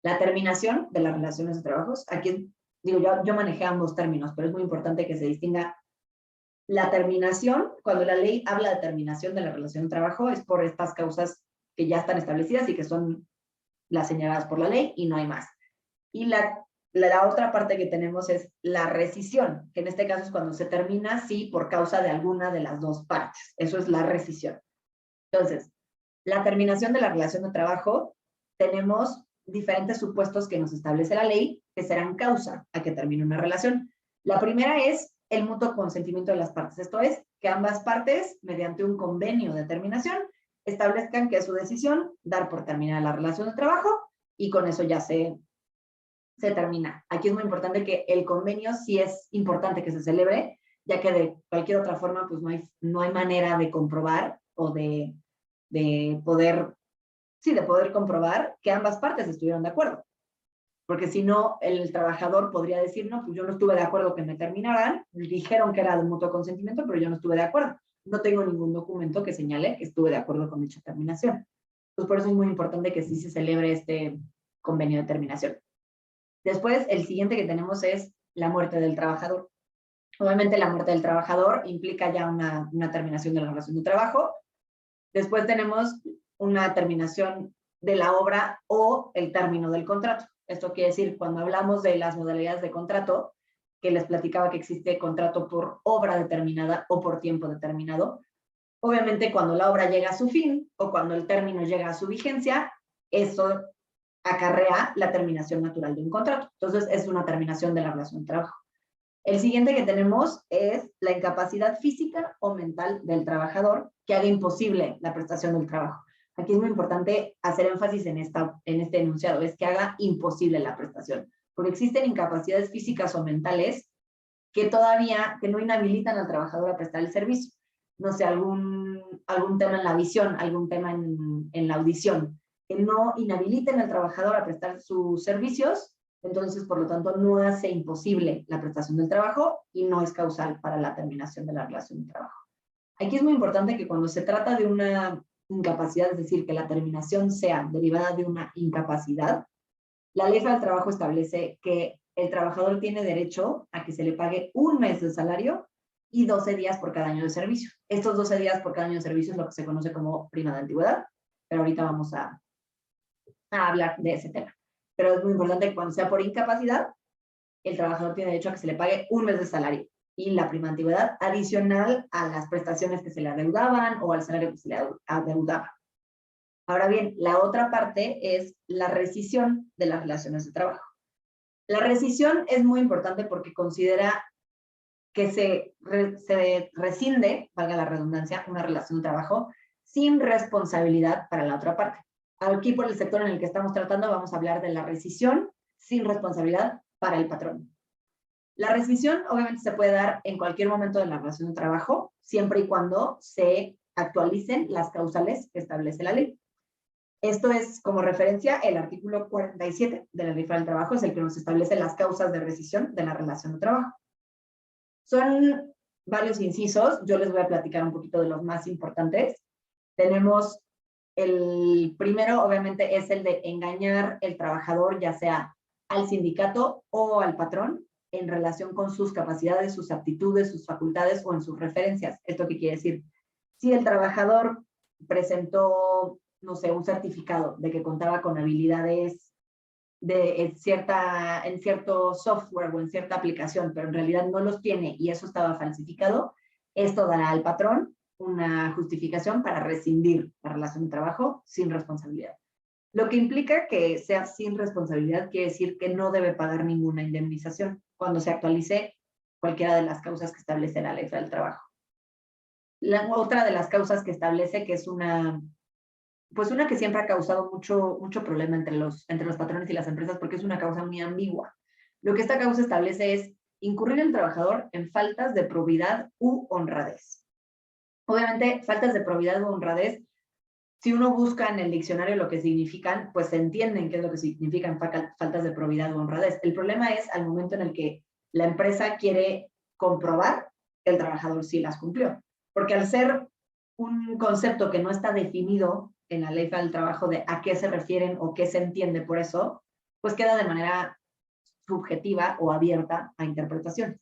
La terminación de las relaciones de trabajo, aquí digo, yo manejé ambos términos, pero es muy importante que se distinga. La terminación, cuando la ley habla de terminación de la relación de trabajo, es por estas causas que ya están establecidas y que son las señaladas por la ley y no hay más. Y la otra parte que tenemos es la rescisión, que en este caso es cuando se termina, sí, por causa de alguna de las dos partes. Eso es la rescisión. Entonces, la terminación de la relación de trabajo, tenemos diferentes supuestos que nos establece la ley que serán causa a que termine una relación. La primera es el mutuo consentimiento de las partes. Esto es, que ambas partes, mediante un convenio de terminación, establezcan que es su decisión dar por terminada la relación de trabajo y con eso ya se termina. Aquí es muy importante que el convenio sí es importante que se celebre, ya que de cualquier otra forma pues no hay manera de comprobar o de poder comprobar que ambas partes estuvieron de acuerdo. porque si no, el trabajador podría decir, no, pues yo no estuve de acuerdo que me terminaran, dijeron que era de mutuo consentimiento, pero yo no estuve de acuerdo. No tengo ningún documento que señale que estuve de acuerdo con dicha terminación. Entonces, por eso es muy importante que sí se celebre este convenio de terminación. Después, el siguiente que tenemos es la muerte del trabajador. Obviamente, la muerte del trabajador implica ya una terminación de la relación de trabajo. Después tenemos una terminación de la obra o el término del contrato. Esto quiere decir, cuando hablamos de las modalidades de contrato, que les platicaba que existe contrato por obra determinada o por tiempo determinado, obviamente cuando la obra llega a su fin o cuando el término llega a su vigencia, eso acarrea la terminación natural de un contrato. Entonces, es una terminación de la relación de trabajo. El siguiente que tenemos es la incapacidad física o mental del trabajador que haga imposible la prestación del trabajo. Aquí es muy importante hacer énfasis en este enunciado, es que haga imposible la prestación, porque existen incapacidades físicas o mentales que no inhabilitan al trabajador a prestar el servicio. No sé, algún tema en la visión, algún tema en la audición, que no inhabiliten al trabajador a prestar sus servicios. Entonces, por lo tanto, no hace imposible la prestación del trabajo y no es causal para la terminación de la relación de trabajo. Aquí es muy importante que cuando se trata de una incapacidad, es decir, que la terminación sea derivada de una incapacidad, la Ley Federal del Trabajo establece que el trabajador tiene derecho a que se le pague 1 mes de salario y 12 días por cada año de servicio. Estos 12 días por cada año de servicio es lo que se conoce como prima de antigüedad, pero ahorita vamos a hablar de ese tema. Pero es muy importante que cuando sea por incapacidad, el trabajador tiene derecho a que se le pague 1 mes de salario y la prima de antigüedad adicional a las prestaciones que se le adeudaban o al salario que se le adeudaba. Ahora bien, la otra parte es la rescisión de las relaciones de trabajo. La rescisión es muy importante porque considera que se rescinde, valga la redundancia, una relación de trabajo sin responsabilidad para la otra parte. Aquí, por el sector en el que estamos tratando, vamos a hablar de la rescisión sin responsabilidad para el patrón. La rescisión obviamente se puede dar en cualquier momento de la relación de trabajo, siempre y cuando se actualicen las causales que establece la ley. Esto es, como referencia, el artículo 47 de la Ley Federal del Trabajo, es el que nos establece las causas de rescisión de la relación de trabajo. Son varios incisos, yo les voy a platicar un poquito de los más importantes. Tenemos el primero, obviamente, es el de engañar el trabajador, ya sea al sindicato o al patrón, en relación con sus capacidades, sus aptitudes, sus facultades o en sus referencias. ¿Esto qué quiere decir? Si el trabajador presentó, no sé, un certificado de que contaba con habilidades en cierto software o en cierta aplicación, pero en realidad no los tiene y eso estaba falsificado, esto dará al patrón una justificación para rescindir la relación de trabajo sin responsabilidad. Lo que implica que sea sin responsabilidad quiere decir que no debe pagar ninguna indemnización cuando se actualice cualquiera de las causas que establece la Ley Federal del Trabajo. La otra de las causas que establece, que es una que siempre ha causado mucho problema entre los patrones y las empresas, porque es una causa muy ambigua. Lo que esta causa establece es incurrir el trabajador en faltas de probidad u honradez. Obviamente, faltas de probidad u honradez, si uno busca en el diccionario lo que significan, pues se entienden qué es lo que significan faltas de probidad u honradez. El problema es al momento en el que la empresa quiere comprobar que el trabajador sí las cumplió. Porque al ser un concepto que no está definido en la Ley Federal del Trabajo de a qué se refieren o qué se entiende por eso, pues queda de manera subjetiva o abierta a interpretaciones.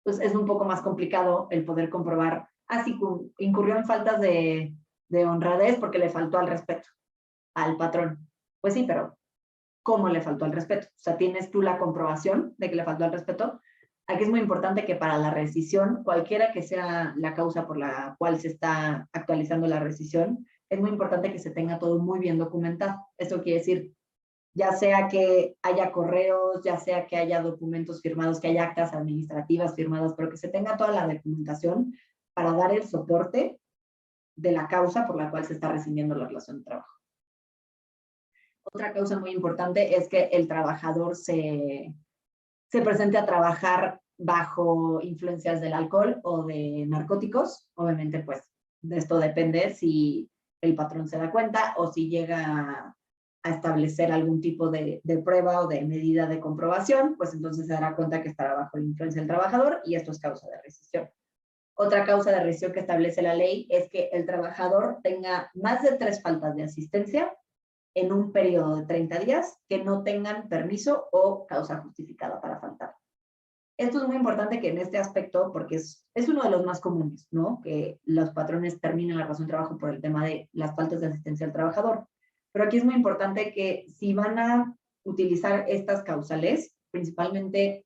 Entonces es un poco más complicado el poder comprobar, si incurrió en faltas de honradez porque le faltó al respeto al patrón. Pues sí, pero ¿cómo le faltó al respeto? O sea, ¿tienes tú la comprobación de que le faltó al respeto? Aquí es muy importante que para la rescisión, cualquiera que sea la causa por la cual se está actualizando la rescisión, es muy importante que se tenga todo muy bien documentado. Esto quiere decir, ya sea que haya correos, ya sea que haya documentos firmados, que haya actas administrativas firmadas, pero que se tenga toda la documentación para dar el soporte de la causa por la cual se está rescindiendo la relación de trabajo. Otra causa muy importante es que el trabajador se presente a trabajar bajo influencias del alcohol o de narcóticos. Obviamente, pues, de esto depende si el patrón se da cuenta o si llega a establecer algún tipo de prueba o de medida de comprobación, pues entonces se dará cuenta que estará bajo la influencia del trabajador y esto es causa de rescisión. Otra causa de rescisión que establece la ley es que el trabajador tenga más de 3 faltas de asistencia en un periodo de 30 días que no tengan permiso o causa justificada para faltar. Esto es muy importante que en este aspecto, porque es uno de los más comunes, ¿no? Que los patrones terminen la razón de trabajo por el tema de las faltas de asistencia al trabajador. Pero aquí es muy importante que si van a utilizar estas causales, principalmente,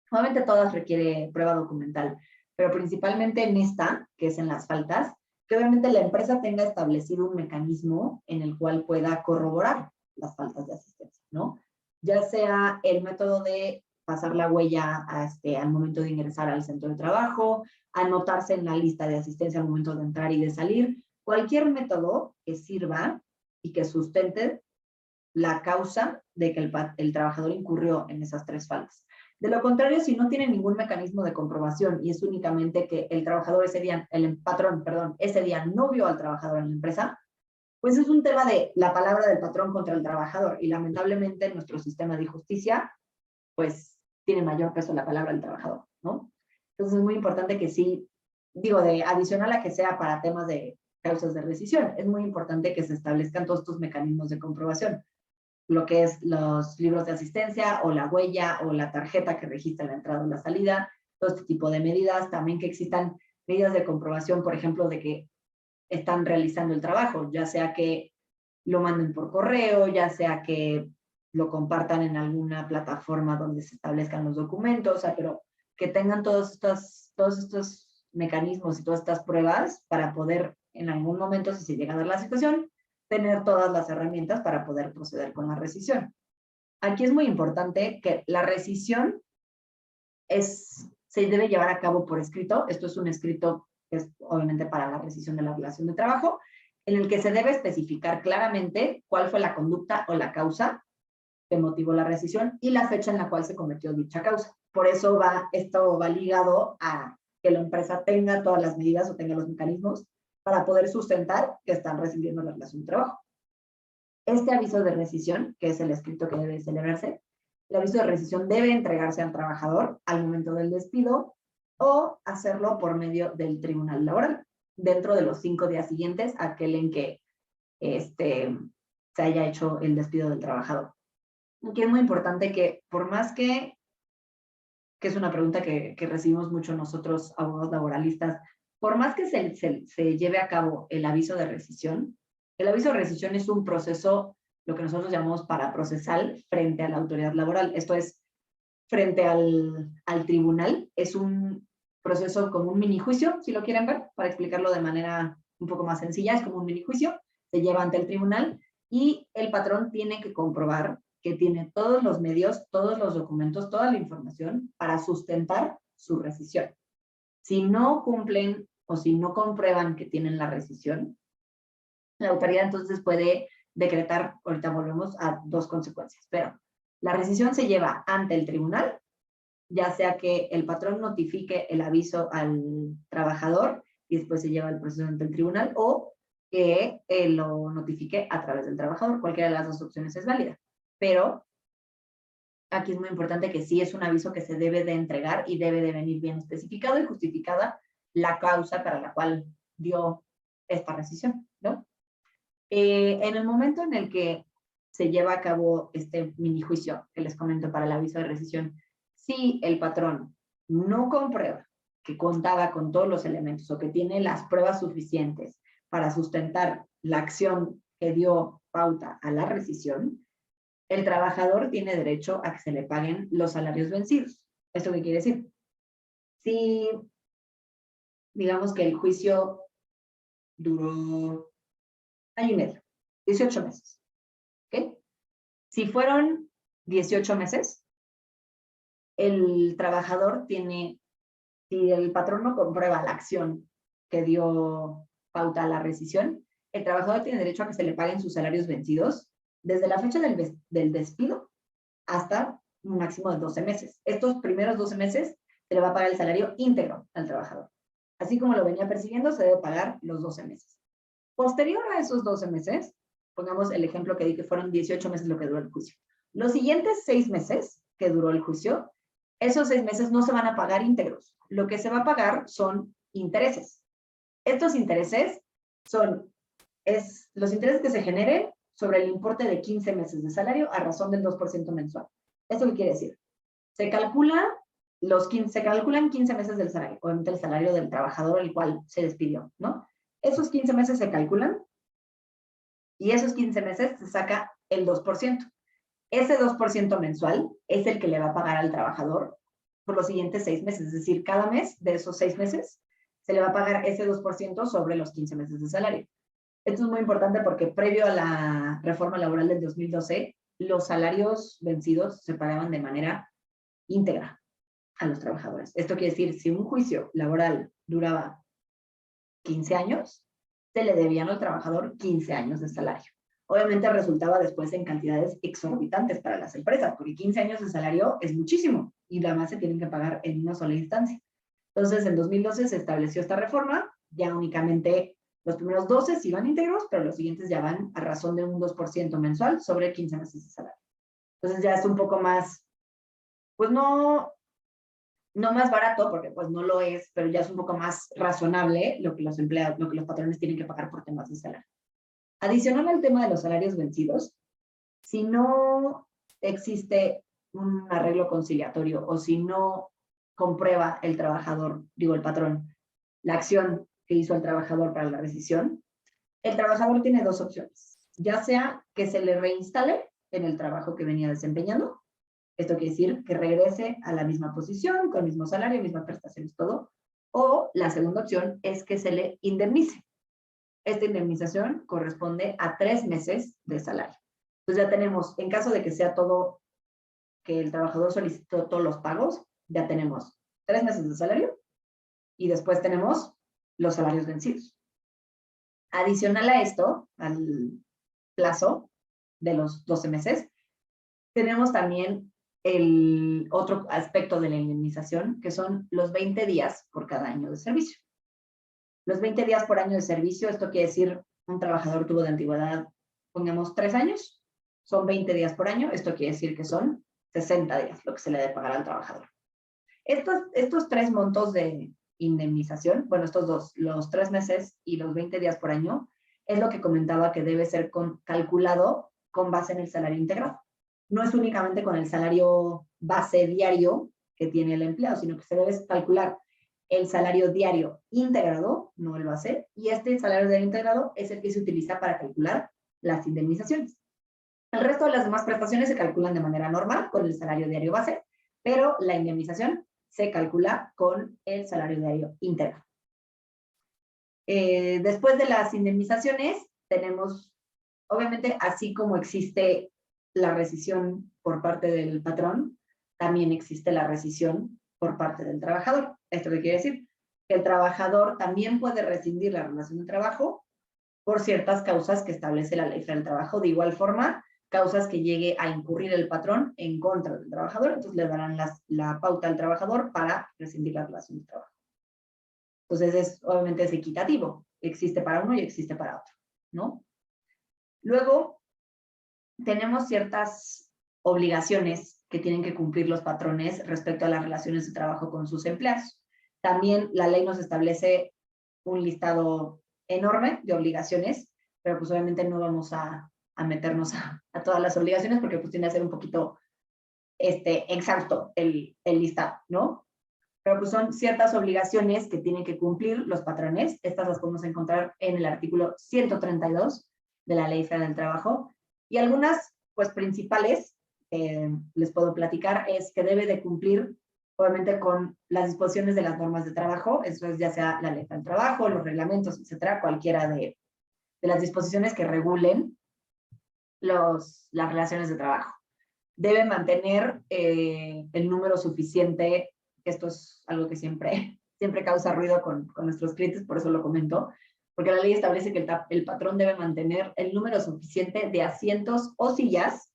obviamente todas requiere prueba documental, pero principalmente en esta, que es en las faltas, que obviamente la empresa tenga establecido un mecanismo en el cual pueda corroborar las faltas de asistencia, ¿no? Ya sea el método de pasar la huella al momento de ingresar al centro de trabajo, anotarse en la lista de asistencia al momento de entrar y de salir, cualquier método que sirva y que sustente la causa de que el trabajador incurrió en esas 3 faltas. De lo contrario, si no tiene ningún mecanismo de comprobación y es únicamente que el trabajador ese día, el patrón, perdón, ese día no vio al trabajador en la empresa, pues es un tema de la palabra del patrón contra el trabajador y lamentablemente en nuestro sistema de justicia, pues tiene mayor peso la palabra del trabajador, ¿no? Entonces es muy importante que sí, digo, de adicional a que sea para temas de causas de rescisión, es muy importante que se establezcan todos estos mecanismos de comprobación, lo que es los libros de asistencia o la huella o la tarjeta que registra la entrada o la salida, todo este tipo de medidas, también que existan medidas de comprobación, por ejemplo, de que están realizando el trabajo, ya sea que lo manden por correo, ya sea que lo compartan en alguna plataforma donde se establezcan los documentos, o sea, pero que tengan todos estos mecanismos y todas estas pruebas para poder en algún momento, si se llega a dar la situación, tener todas las herramientas para poder proceder con la rescisión. Aquí es muy importante que la rescisión se debe llevar a cabo por escrito. Esto es un escrito que es obviamente para la rescisión de la relación de trabajo, en el que se debe especificar claramente cuál fue la conducta o la causa que motivó la rescisión y la fecha en la cual se cometió dicha causa. Por eso esto va ligado a que la empresa tenga todas las medidas o tenga los mecanismos para poder sustentar que están recibiendo la relación de trabajo. Este aviso de rescisión, que es el escrito que debe celebrarse, el aviso de rescisión debe entregarse al trabajador al momento del despido o hacerlo por medio del tribunal laboral, dentro de los 5 días siguientes a aquel en que se haya hecho el despido del trabajador. Aquí es muy importante que, por más que es una pregunta que recibimos mucho nosotros, abogados laboralistas, por más que se lleve a cabo el aviso de rescisión es un proceso, lo que nosotros llamamos paraprocesal, frente a la autoridad laboral. Esto es, frente al tribunal, es un proceso como un mini juicio, si lo quieren ver, para explicarlo de manera un poco más sencilla, es como un mini juicio, se lleva ante el tribunal y el patrón tiene que comprobar que tiene todos los medios, todos los documentos, toda la información para sustentar su rescisión. Si no cumplen o si no comprueban que tienen la rescisión, la autoridad entonces puede decretar, ahorita volvemos a 2 consecuencias, pero la rescisión se lleva ante el tribunal, ya sea que el patrón notifique el aviso al trabajador y después se lleva el proceso ante el tribunal, o que lo notifique a través del trabajador. Cualquiera de las 2 opciones es válida. Pero aquí es muy importante que sí es un aviso que se debe de entregar y debe de venir bien especificado y justificada la causa para la cual dio esta rescisión, ¿no? En el momento en el que se lleva a cabo este mini juicio que les comento para el aviso de rescisión, si el patrón no comprueba que contaba con todos los elementos o que tiene las pruebas suficientes para sustentar la acción que dio pauta a la rescisión, el trabajador tiene derecho a que se le paguen los salarios vencidos. ¿Esto qué quiere decir? Si digamos que el juicio duró año y medio, 18 meses, ¿ok? Si fueron 18 meses, el trabajador tiene, si el patrón no comprueba la acción que dio pauta a la rescisión, el trabajador tiene derecho a que se le paguen sus salarios vencidos desde la fecha del despido hasta un máximo de 12 meses. Estos primeros 12 meses se le va a pagar el salario íntegro al trabajador. Así como lo venía percibiendo, se debe pagar los 12 meses. Posterior a esos 12 meses, pongamos el ejemplo que di que fueron 18 meses lo que duró el juicio. Los siguientes 6 meses que duró el juicio, esos 6 meses no se van a pagar íntegros. Lo que se va a pagar son intereses. Estos intereses son los intereses que se generen sobre el importe de 15 meses de salario a razón del 2% mensual. ¿Esto qué quiere decir? Se calculan 15 meses del salario, obviamente el salario del trabajador el cual se despidió, ¿no? Esos 15 meses se calculan y esos 15 meses se saca el 2%. Ese 2% mensual es el que le va a pagar al trabajador por los siguientes 6 meses. Es decir, cada mes de esos 6 meses se le va a pagar ese 2% sobre los 15 meses de salario. Esto es muy importante porque previo a la reforma laboral del 2012, los salarios vencidos se pagaban de manera íntegra a los trabajadores. Esto quiere decir, si un juicio laboral duraba 15 años, se le debían al trabajador 15 años de salario. Obviamente resultaba después en cantidades exorbitantes para las empresas, porque 15 años de salario es muchísimo y además se tienen que pagar en una sola instancia. Entonces, en 2012 se estableció esta reforma, ya únicamente los primeros 12 sí van íntegros, pero los siguientes ya van a razón de un 2% mensual sobre 15 meses de salario. Entonces ya es un poco más, pues no más barato, porque pues no lo es, pero ya es un poco más razonable lo que los empleados, lo que los patrones tienen que pagar por temas de salario. Adicional al tema de los salarios vencidos, si no existe un arreglo conciliatorio o si no comprueba el trabajador, digo el patrón, la acción que hizo el trabajador para la rescisión, el trabajador tiene dos opciones, ya sea que se le reinstale en el trabajo que venía desempeñando, esto quiere decir que regrese a la misma posición, con el mismo salario, mismas prestaciones, todo, o la segunda opción es que se le indemnice. Esta indemnización corresponde a 3 meses de salario. Entonces ya tenemos, en caso de que sea todo, que el trabajador solicitó todos los pagos, ya tenemos 3 meses de salario y después tenemos los salarios vencidos. Adicional a esto, al plazo de los 12 meses, tenemos también el otro aspecto de la indemnización, que son los 20 días por cada año de servicio. Los 20 días por año de servicio, esto quiere decir, un trabajador tuvo de antigüedad, pongamos 3 años, son 20 días por año, esto quiere decir que son 60 días lo que se le debe pagar al trabajador. Estos 3 montos de indemnización, bueno, estos dos, los 3 meses y los 20 días por año, es lo que comentaba que debe ser calculado con base en el salario integrado. No es únicamente con el salario base diario que tiene el empleado, sino que se debe calcular el salario diario integrado, no el base, y este salario diario integrado es el que se utiliza para calcular las indemnizaciones. El resto de las demás prestaciones se calculan de manera normal con el salario diario base, pero la indemnización se calcula con el salario diario integrado. Después de las indemnizaciones, tenemos, obviamente, así como existe la rescisión por parte del patrón, también existe la rescisión por parte del trabajador. ¿Esto qué quiere decir? Que el trabajador también puede rescindir la relación de trabajo por ciertas causas que establece la Ley Federal del Trabajo. De igual forma, causas que llegue a incurrir el patrón en contra del trabajador, entonces le darán la pauta al trabajador para rescindir la relación de trabajo. Entonces, obviamente es equitativo. Existe para uno y existe para otro, ¿no? Luego, tenemos ciertas obligaciones que tienen que cumplir los patrones respecto a las relaciones de trabajo con sus empleados. También la ley nos establece un listado enorme de obligaciones, pero pues obviamente no vamos a meternos a todas las obligaciones porque pues tiene que ser un poquito exhausto el listado, ¿no? Pero pues son ciertas obligaciones que tienen que cumplir los patrones. Estas las podemos encontrar en el artículo 132 de la Ley Federal del Trabajo. Y algunas, pues, principales, les puedo platicar, es que debe de cumplir, obviamente, con las disposiciones de las normas de trabajo, eso es ya sea la Ley Federal del Trabajo, los reglamentos, etcétera, cualquiera de las disposiciones que regulen las relaciones de trabajo. Debe mantener el número suficiente. Esto es algo que siempre causa ruido con nuestros clientes, por eso lo comento, porque la ley establece que el patrón debe mantener el número suficiente de asientos o sillas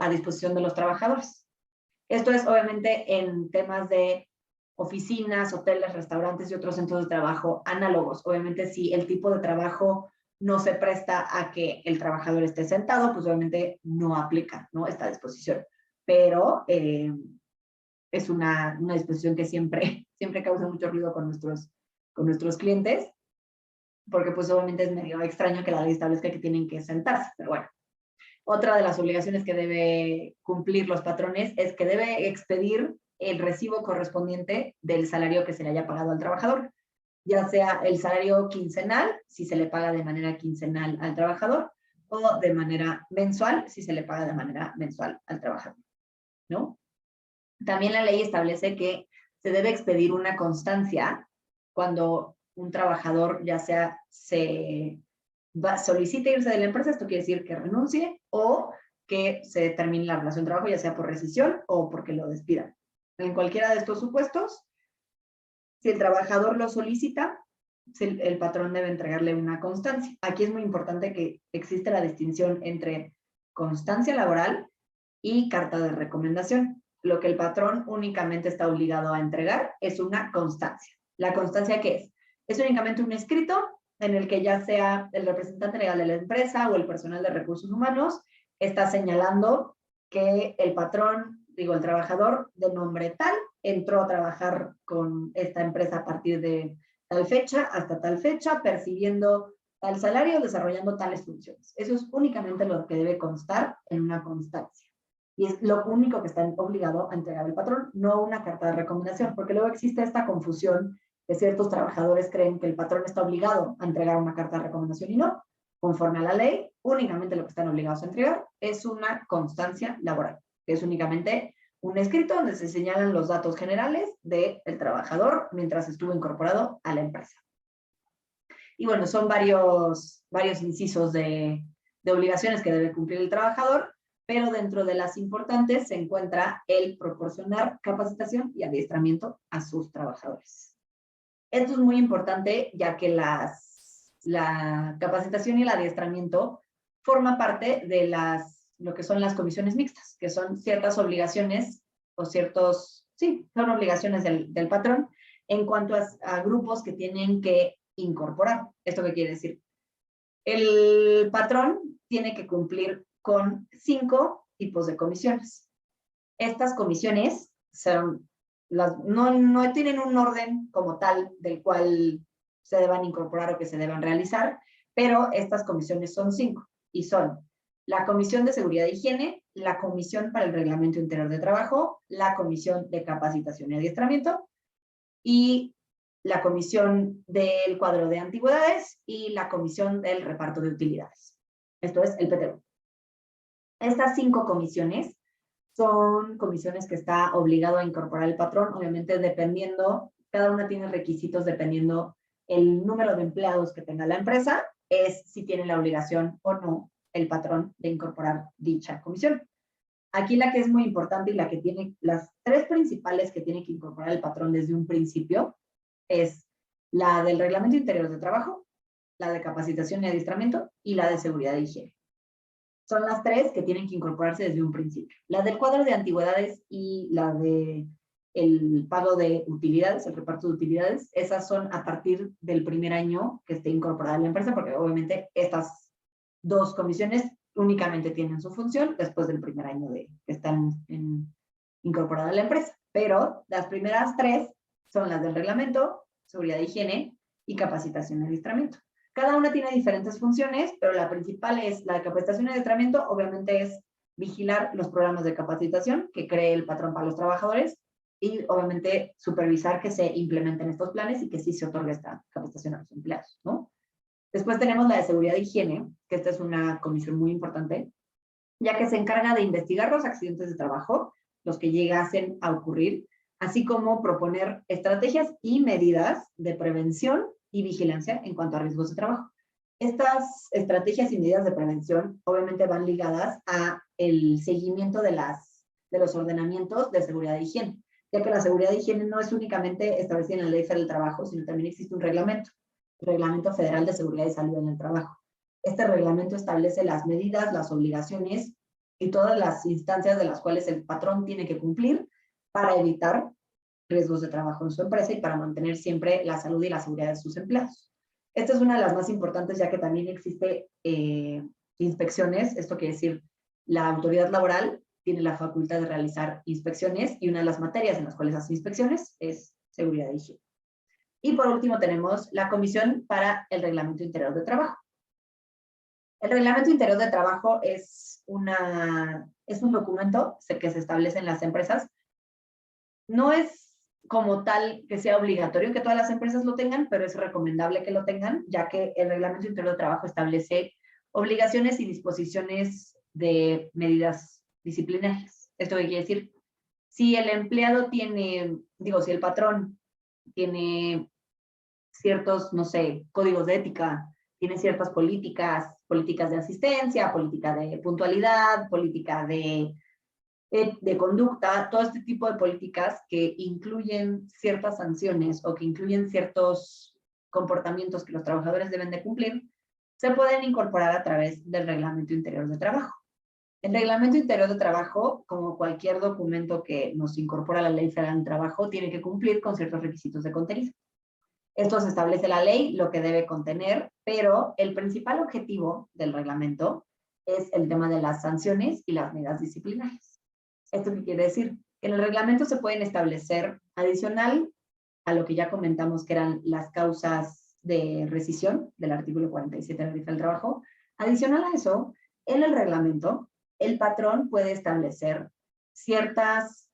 a disposición de los trabajadores. Esto es obviamente en temas de oficinas, hoteles, restaurantes y otros centros de trabajo análogos. Obviamente si el tipo de trabajo no se presta a que el trabajador esté sentado, pues obviamente no aplica, ¿no?, esta disposición. Pero es una disposición que siempre causa mucho ruido con nuestros clientes, porque pues obviamente es medio extraño que la ley establezca que tienen que sentarse, pero bueno. Otra de las obligaciones que debe cumplir los patrones es que debe expedir el recibo correspondiente del salario que se le haya pagado al trabajador, ya sea el salario quincenal, si se le paga de manera quincenal al trabajador, o de manera mensual, si se le paga de manera mensual al trabajador, ¿no? También la ley establece que se debe expedir una constancia cuando un trabajador ya sea solicite irse de la empresa, esto quiere decir que renuncie o que se termine la relación de trabajo, ya sea por rescisión o porque lo despidan. En cualquiera de estos supuestos, si el trabajador lo solicita, el patrón debe entregarle una constancia. Aquí es muy importante que existe la distinción entre constancia laboral y carta de recomendación. Lo que el patrón únicamente está obligado a entregar es una constancia. ¿La constancia qué es? Es únicamente un escrito en el que ya sea el representante legal de la empresa o el personal de recursos humanos está señalando que el patrón, el trabajador de nombre tal, entró a trabajar con esta empresa a partir de tal fecha hasta tal fecha, percibiendo tal salario, desarrollando tales funciones. Eso es únicamente lo que debe constar en una constancia. Y es lo único que está obligado a entregar el patrón, no una carta de recomendación, porque luego existe esta confusión que ciertos trabajadores creen que el patrón está obligado a entregar una carta de recomendación y no. Conforme a la ley, únicamente lo que están obligados a entregar es una constancia laboral, que es únicamente un escrito donde se señalan los datos generales del trabajador mientras estuvo incorporado a la empresa. Y bueno, son varios incisos de obligaciones que debe cumplir el trabajador, pero dentro de las importantes se encuentra el proporcionar capacitación y adiestramiento a sus trabajadores. Esto es muy importante, ya que la capacitación y el adiestramiento forma parte de lo que son las comisiones mixtas, que son ciertas obligaciones o son obligaciones del patrón en cuanto a grupos que tienen que incorporar. ¿Esto qué quiere decir? El patrón tiene que cumplir con 5 tipos de comisiones. Estas comisiones no tienen un orden como tal del cual se deban incorporar o que se deban realizar, pero estas comisiones son 5 y son la Comisión de Seguridad e Higiene, la Comisión para el Reglamento Interior de Trabajo, la Comisión de Capacitación y Adiestramiento y la Comisión del Cuadro de Antigüedades y la Comisión del Reparto de Utilidades. Esto es el PTU. Estas 5 comisiones son comisiones que está obligado a incorporar el patrón, obviamente dependiendo, cada una tiene requisitos dependiendo el número de empleados que tenga la empresa, es si tiene la obligación o no el patrón de incorporar dicha comisión. Aquí la que es muy importante y la que tiene, las 3 principales que tiene que incorporar el patrón desde un principio, es la del Reglamento Interior de Trabajo, la de Capacitación y Adiestramiento y la de Seguridad e Higiene. Son las 3 que tienen que incorporarse desde un principio. La del cuadro de antigüedades y la de el pago de utilidades, el reparto de utilidades, esas son a partir del primer año que esté incorporada en la empresa, porque obviamente estas 2 comisiones únicamente tienen su función después del primer año que están incorporadas en la empresa. Pero las primeras 3 son las del reglamento, seguridad e higiene y capacitación y adiestramiento. Cada una tiene diferentes funciones, pero la principal es la de capacitación y adiestramiento, obviamente es vigilar los programas de capacitación que cree el patrón para los trabajadores y obviamente supervisar que se implementen estos planes y que sí se otorgue esta capacitación a los empleados, ¿no? Después tenemos la de seguridad e higiene, que esta es una comisión muy importante, ya que se encarga de investigar los accidentes de trabajo, los que llegasen a ocurrir, así como proponer estrategias y medidas de prevención y vigilancia en cuanto a riesgos de trabajo. Estas estrategias y medidas de prevención obviamente van ligadas a el seguimiento de los ordenamientos de seguridad e higiene, ya que la seguridad e higiene no es únicamente establecida en la Ley Federal del Trabajo, sino también existe un reglamento, el Reglamento Federal de Seguridad y Salud en el Trabajo. Este reglamento establece las medidas, las obligaciones y todas las instancias de las cuales el patrón tiene que cumplir para evitar riesgos de trabajo en su empresa y para mantener siempre la salud y la seguridad de sus empleados. Esta es una de las más importantes, ya que también existe inspecciones. Esto quiere decir, la autoridad laboral tiene la facultad de realizar inspecciones y una de las materias en las cuales hace inspecciones es seguridad y higiene. Y por último tenemos la Comisión para el Reglamento Interior de Trabajo. El Reglamento Interior de Trabajo es un documento que se establece en las empresas. No es como tal que sea obligatorio que todas las empresas lo tengan, pero es recomendable que lo tengan, ya que el Reglamento Interior de Trabajo establece obligaciones y disposiciones de medidas disciplinarias. ¿Esto qué quiere decir? Si el empleado tiene, si el patrón tiene ciertos, no sé, códigos de ética, tiene ciertas políticas de asistencia, política de puntualidad, política de conducta, todo este tipo de políticas que incluyen ciertas sanciones o que incluyen ciertos comportamientos que los trabajadores deben de cumplir, se pueden incorporar a través del Reglamento Interior de Trabajo. El Reglamento Interior de Trabajo, como cualquier documento que nos incorpora la Ley Federal del Trabajo, tiene que cumplir con ciertos requisitos de contenido. Esto se establece la ley, lo que debe contener, pero el principal objetivo del reglamento es el tema de las sanciones y las medidas disciplinarias. ¿Esto qué quiere decir? Que en el reglamento se pueden establecer, adicional a lo que ya comentamos que eran las causas de rescisión del artículo 47 de la Ley del Trabajo, adicional a eso, en el reglamento, el patrón puede establecer ciertas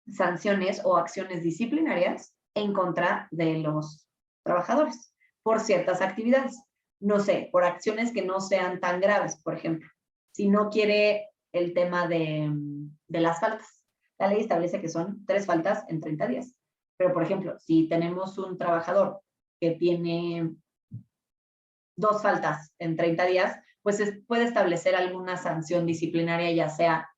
sanciones o acciones disciplinarias en contra de los trabajadores por ciertas actividades. No sé, por acciones que no sean tan graves, por ejemplo. Si no quiere el tema de las faltas. La ley establece que son 3 faltas en 30 días. Pero, por ejemplo, si tenemos un trabajador que tiene 2 faltas en 30 días, pues puede establecer alguna sanción disciplinaria, ya sea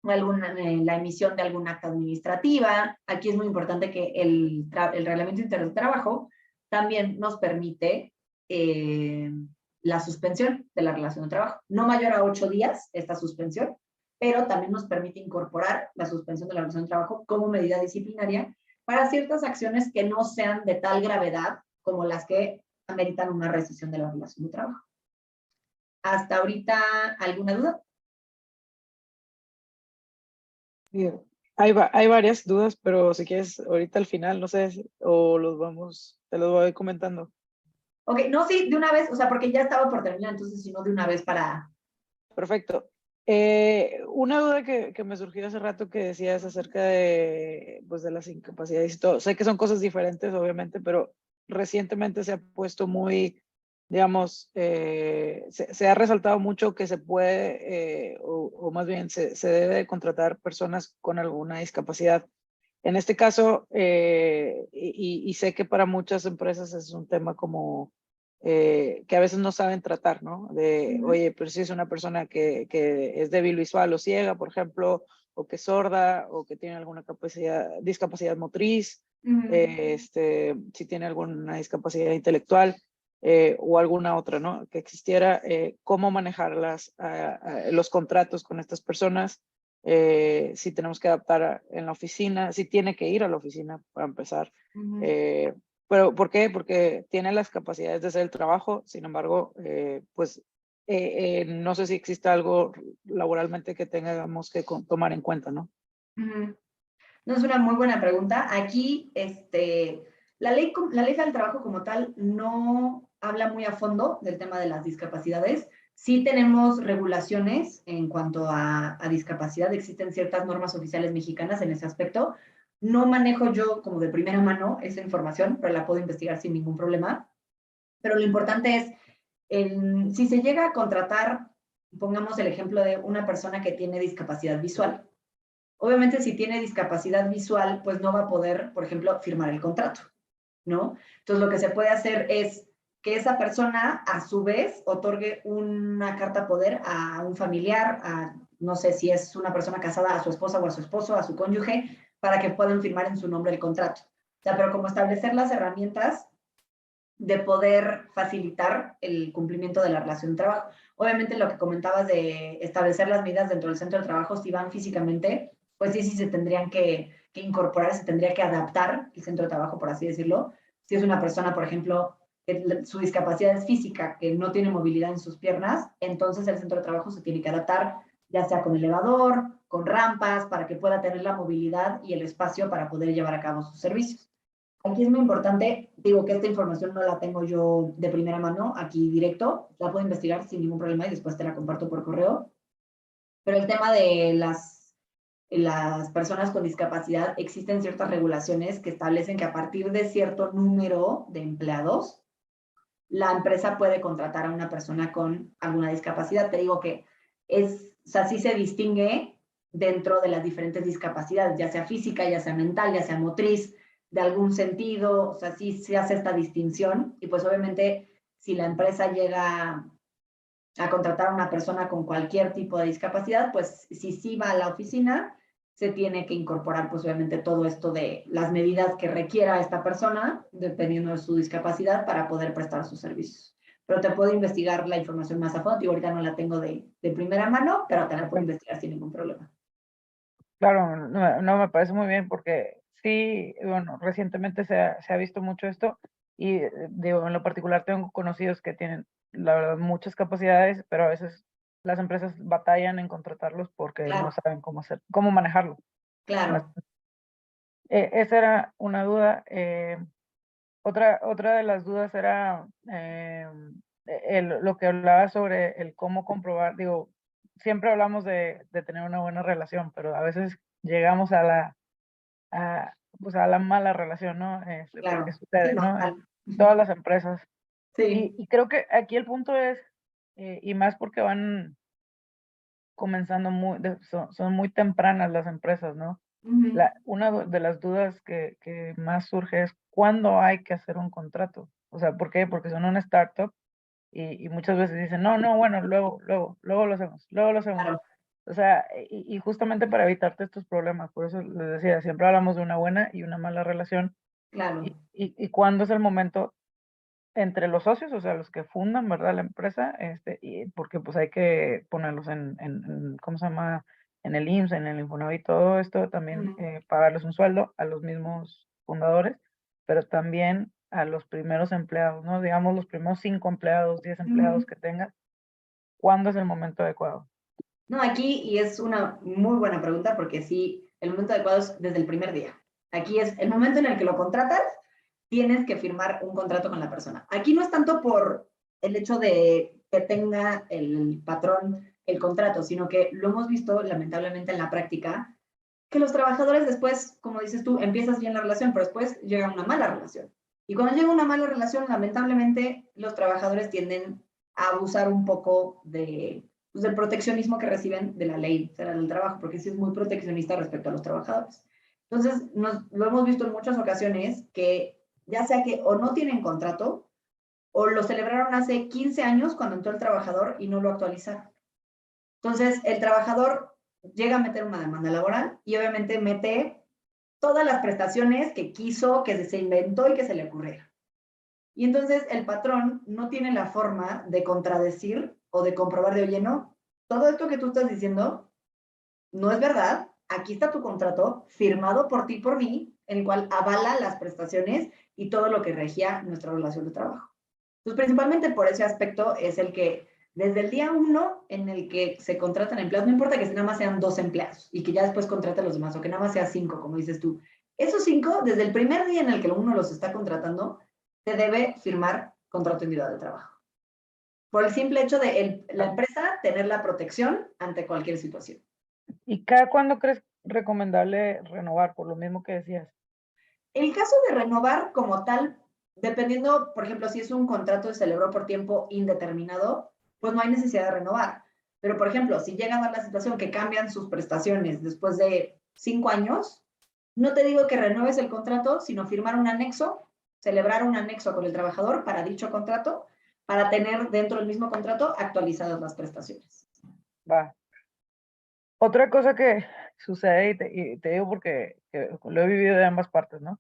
la emisión de alguna acta administrativa. Aquí es muy importante que el Reglamento Interior de Trabajo también nos permite la suspensión de la relación de trabajo. No mayor a 8 días esta suspensión, pero también nos permite incorporar la suspensión de la relación de trabajo como medida disciplinaria para ciertas acciones que no sean de tal gravedad como las que ameritan una rescisión de la relación de trabajo. ¿Hasta ahorita alguna duda? Bien. Hay varias dudas, pero si quieres, ahorita al final, no sé, o te los voy comentando. Ok, no, sí, de una vez, o sea, porque ya estaba por terminar, entonces si no, de una vez para... Perfecto. Una duda que me surgió hace rato que decías acerca de, pues, de las incapacidades y todo. Sé que son cosas diferentes, obviamente, pero recientemente se ha puesto muy, digamos, se ha resaltado mucho que se puede, o más bien se debe de contratar personas con alguna discapacidad. En este caso, y sé que para muchas empresas es un tema como que a veces no saben tratar, ¿no? De, oye, pero si es una persona que es débil visual o ciega, por ejemplo, o que es sorda, o que tiene alguna discapacidad motriz, si tiene alguna discapacidad intelectual, o alguna otra, ¿no? Que existiera, cómo manejar los contratos con estas personas, si tenemos que adaptar en la oficina, si tiene que ir a la oficina para empezar. Pero ¿por qué? Porque tiene las capacidades de hacer el trabajo, sin embargo, no sé si existe algo laboralmente que tengamos que tomar en cuenta, ¿no? No, es una muy buena pregunta. Aquí, la ley del trabajo como tal no habla muy a fondo del tema de las discapacidades. Sí tenemos regulaciones en cuanto a discapacidad, existen ciertas normas oficiales mexicanas en ese aspecto. No manejo yo como de primera mano esa información, pero la puedo investigar sin ningún problema. Pero lo importante es, si se llega a contratar, pongamos el ejemplo de una persona que tiene discapacidad visual. Obviamente, si tiene discapacidad visual, pues no va a poder, por ejemplo, firmar el contrato, ¿no? Entonces, lo que se puede hacer es que esa persona, a su vez, otorgue una carta poder a un familiar, no sé si es una persona casada, a su esposa o a su esposo, a su cónyuge, para que puedan firmar en su nombre el contrato. O sea, pero como establecer las herramientas de poder facilitar el cumplimiento de la relación de trabajo. Obviamente, lo que comentabas de establecer las medidas dentro del centro de trabajo, si van físicamente, pues sí se tendrían que incorporar, se tendría que adaptar el centro de trabajo, por así decirlo. Si es una persona, por ejemplo, su discapacidad es física, que no tiene movilidad en sus piernas, entonces el centro de trabajo se tiene que adaptar, ya sea con elevador, con rampas, para que pueda tener la movilidad y el espacio para poder llevar a cabo sus servicios. Aquí es muy importante, digo que esta información no la tengo yo de primera mano, aquí directo, la puedo investigar sin ningún problema y después te la comparto por correo, pero el tema de las personas con discapacidad, existen ciertas regulaciones que establecen que a partir de cierto número de empleados, la empresa puede contratar a una persona con alguna discapacidad. Te digo que o sea, sí se distingue dentro de las diferentes discapacidades, ya sea física, ya sea mental, ya sea motriz, de algún sentido, o sea, sí se hace esta distinción y pues obviamente si la empresa llega a contratar a una persona con cualquier tipo de discapacidad, pues si sí va a la oficina, se tiene que incorporar pues obviamente todo esto de las medidas que requiera esta persona, dependiendo de su discapacidad, para poder prestar sus servicios. Pero te puedo investigar la información más a fondo, y ahorita no la tengo de primera mano, pero te la puedo investigar sin ningún problema. Claro, no, no, me parece muy bien porque sí, bueno, recientemente se ha visto mucho esto y digo, en lo particular tengo conocidos que tienen, la verdad, muchas capacidades, pero a veces las empresas batallan en contratarlos porque no Claro, saben cómo manejarlo. claro. Esa era una duda. Otra de las dudas era lo que hablaba sobre el cómo comprobar, digo, siempre hablamos de tener una buena relación, pero a veces llegamos pues a la mala relación, ¿no? Porque Claro, sí, sucede, ¿no? En normal. todas las empresas. Sí. Y creo que aquí el punto es, y más porque van comenzando son muy tempranas las empresas, ¿no? Ujú. Una de las dudas que más surge es cuándo hay que hacer un contrato. O sea, ¿por qué? Porque son una startup y muchas veces dicen, no, no, bueno, luego lo hacemos, luego lo hacemos. Claro, O sea, y justamente para evitarte estos problemas, por eso les decía, siempre hablamos de una buena y una mala relación. claro, Y cuándo es el momento entre los socios, o sea, los que fundan, ¿verdad? La empresa, y porque pues hay que ponerlos ¿cómo se llama? En el IMSS, en el Infonavit, todo esto, también ujú, pagarles un sueldo a los mismos fundadores, pero también a los primeros empleados, ¿no? Digamos, los primeros 5 empleados, 10 empleados ujú. que tenga, ¿cuándo es el momento adecuado? No, aquí, y es una muy buena pregunta, porque sí, el momento adecuado es desde el primer día. Aquí es el momento en el que lo contratas, tienes que firmar un contrato con la persona. Aquí no es tanto por el hecho de que tenga el patrón el contrato, sino que lo hemos visto lamentablemente en la práctica, que los trabajadores después, como dices tú, empiezas bien la relación, pero después llega una mala relación. Y cuando llega una mala relación, lamentablemente los trabajadores tienden a abusar un poco pues, del proteccionismo que reciben de la ley federal del trabajo, porque sí es muy proteccionista respecto a los trabajadores. Entonces, lo hemos visto en muchas ocasiones que ya sea que o no tienen contrato o lo celebraron hace 15 años cuando entró el trabajador y no lo actualizaron. Entonces, el trabajador llega a meter una demanda laboral y obviamente mete todas las prestaciones que quiso, que se inventó y que se le ocurriera. Y entonces el patrón no tiene la forma de contradecir o de comprobar de, oye, no, todo esto que tú estás diciendo no es verdad, aquí está tu contrato firmado por ti y por mí, en el cual avala las prestaciones y todo lo que regía nuestra relación de trabajo. Entonces, principalmente por ese aspecto es el que desde el día 1 en el que se contratan empleados, no importa que nada más sean 2 empleados y que ya después contraten los demás, o que nada más sea 5, como dices tú, esos 5, desde el primer día en el que uno los está contratando, se debe firmar contrato individual de trabajo. Por el simple hecho de la empresa tener la protección ante cualquier situación. ¿Y cada cuándo crees recomendable renovar? Por lo mismo que decías. El caso de renovar como tal, dependiendo, por ejemplo, si es un contrato que se celebró por tiempo indeterminado, pues no hay necesidad de renovar. Pero, por ejemplo, si llega a dar la situación que cambian sus prestaciones después de 5 años, no te digo que renueves el contrato, sino firmar un anexo, celebrar un anexo con el trabajador para dicho contrato, para tener dentro del mismo contrato actualizadas las prestaciones. Va. Otra cosa que sucede, y te digo porque lo he vivido de ambas partes, ¿no?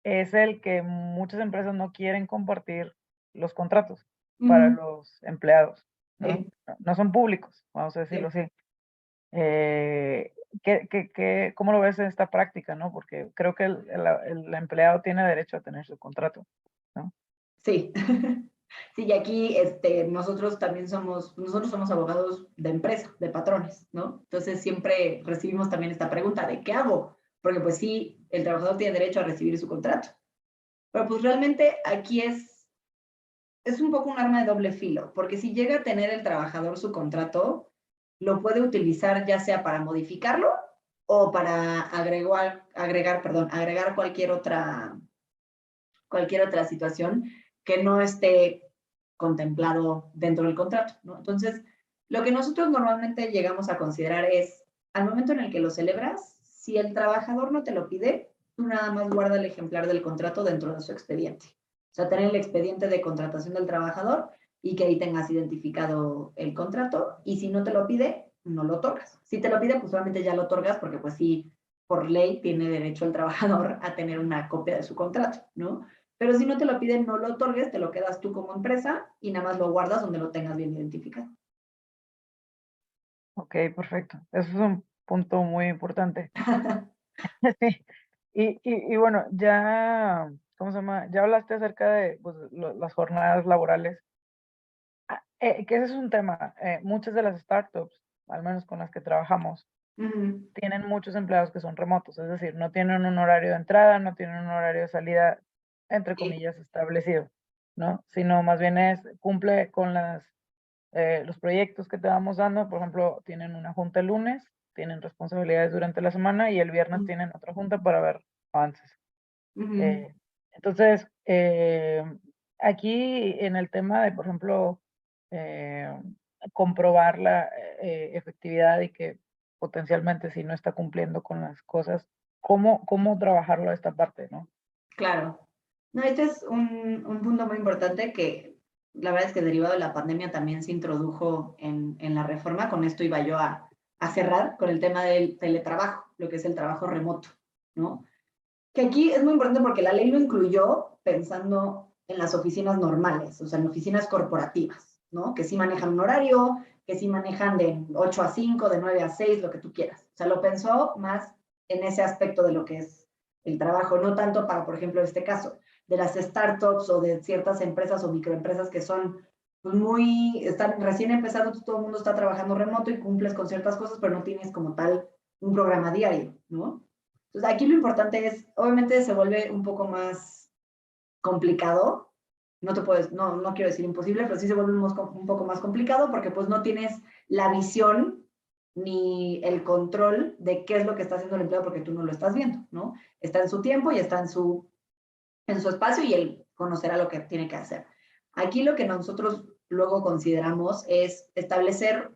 Es el que muchas empresas no quieren compartir los contratos para Ujú. los empleados, ¿no? Sí, No son públicos, vamos a decirlo sí. así. ¿Cómo lo ves en esta práctica, no? Porque creo que el empleado tiene derecho a tener su contrato, ¿no? Sí. Sí, y aquí nosotros somos abogados de empresa, de patrones, ¿no? Entonces siempre recibimos también esta pregunta de ¿qué hago? Porque pues sí, el trabajador tiene derecho a recibir su contrato. Pero pues realmente aquí es un poco un arma de doble filo, porque si llega a tener el trabajador su contrato, lo puede utilizar ya sea para modificarlo o para agregar cualquier otra situación que no esté contemplado dentro del contrato, ¿no? Entonces, lo que nosotros normalmente llegamos a considerar es, al momento en el que lo celebras, si el trabajador no te lo pide, tú nada más guarda el ejemplar del contrato dentro de su expediente. O sea, tener el expediente de contratación del trabajador y que ahí tengas identificado el contrato, y si no te lo pide, no lo otorgas. Si te lo pide, pues solamente ya lo otorgas porque pues sí, por ley tiene derecho el trabajador a tener una copia de su contrato, ¿no? Pero si no te lo piden, no lo otorgues, te lo quedas tú como empresa y nada más lo guardas donde lo tengas bien identificado. Ok, perfecto. Eso es un punto muy importante. Sí. Y bueno, ya, ¿cómo se llama? Ya hablaste acerca de pues, las jornadas laborales, que ese es un tema. Muchas de las startups, al menos con las que trabajamos, tienen muchos empleados que son remotos, es decir, no tienen un horario de entrada, no tienen un horario de salida, entre Sí. comillas, establecido, ¿no? Sino más bien cumple con los proyectos que te vamos dando. Por ejemplo, tienen una junta el lunes, tienen responsabilidades durante la semana y el viernes tienen otra junta para ver avances. Entonces, aquí en el tema de, por ejemplo, eh, comprobar la efectividad y que potencialmente si no está cumpliendo con las cosas, ¿cómo trabajarlo esta parte, no? Claro. No, este es un punto muy importante que la verdad es que derivado de la pandemia también se introdujo en la reforma. Con esto iba yo a cerrar con el tema del teletrabajo, lo que es el trabajo remoto, ¿no? Que aquí es muy importante porque la ley lo incluyó pensando en las oficinas normales, o sea, en oficinas corporativas, ¿no? Que sí manejan un horario, que sí manejan de 8 a 5, de 9 a 6, lo que tú quieras. O sea, lo pensó más en ese aspecto de lo que es el trabajo, no tanto para, por ejemplo, este caso, de las startups o de ciertas empresas o microempresas que son pues, están recién empezando, todo el mundo está trabajando remoto y cumples con ciertas cosas, pero no tienes como tal un programa diario, ¿no? Entonces, aquí lo importante es, obviamente se vuelve un poco más complicado, no quiero decir imposible, pero sí se vuelve un poco más complicado porque pues no tienes la visión ni el control de qué es lo que está haciendo el empleado porque tú no lo estás viendo, ¿no? Está en su tiempo y está en su espacio y él conocerá lo que tiene que hacer. Aquí lo que nosotros luego consideramos es establecer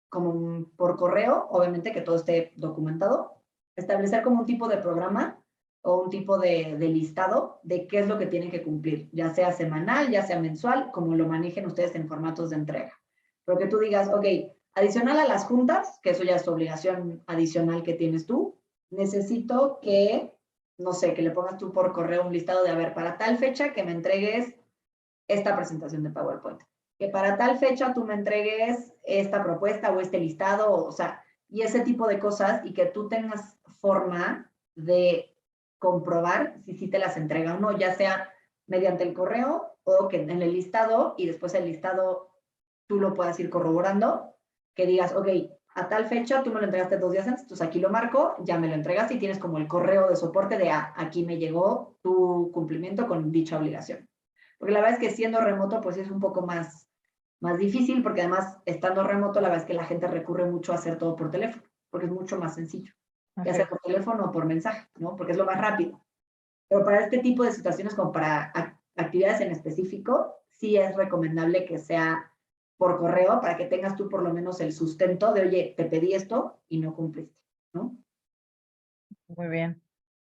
por correo, obviamente que todo esté documentado, establecer como un tipo de programa o un tipo de listado de qué es lo que tienen que cumplir, ya sea semanal, ya sea mensual, como lo manejen ustedes en formatos de entrega. Pero que tú digas, ok, adicional a las juntas, que eso ya es tu obligación adicional que tienes tú, necesito que, no sé, que le pongas tú por correo un listado de, a ver, para tal fecha que me entregues esta presentación de PowerPoint, que para tal fecha tú me entregues esta propuesta o este listado, o sea, y ese tipo de cosas, y que tú tengas forma de comprobar si sí te las entrega o no, ya sea mediante el correo o que en el listado, y después el listado tú lo puedas ir corroborando, que digas, ok, a tal fecha tú me lo entregaste 2 días antes, entonces aquí lo marco, ya me lo entregaste y tienes como el correo de soporte de, aquí me llegó tu cumplimiento con dicha obligación. Porque la verdad es que siendo remoto, pues es un poco más difícil, porque además, estando remoto, la verdad es que la gente recurre mucho a hacer todo por teléfono, porque es mucho más sencillo, ya sea por teléfono o por mensaje, ¿no? Porque es lo más rápido. Pero para este tipo de situaciones, como para actividades en específico, sí es recomendable que sea por correo, para que tengas tú por lo menos el sustento de, oye, te pedí esto y no cumpliste, ¿no? Muy bien.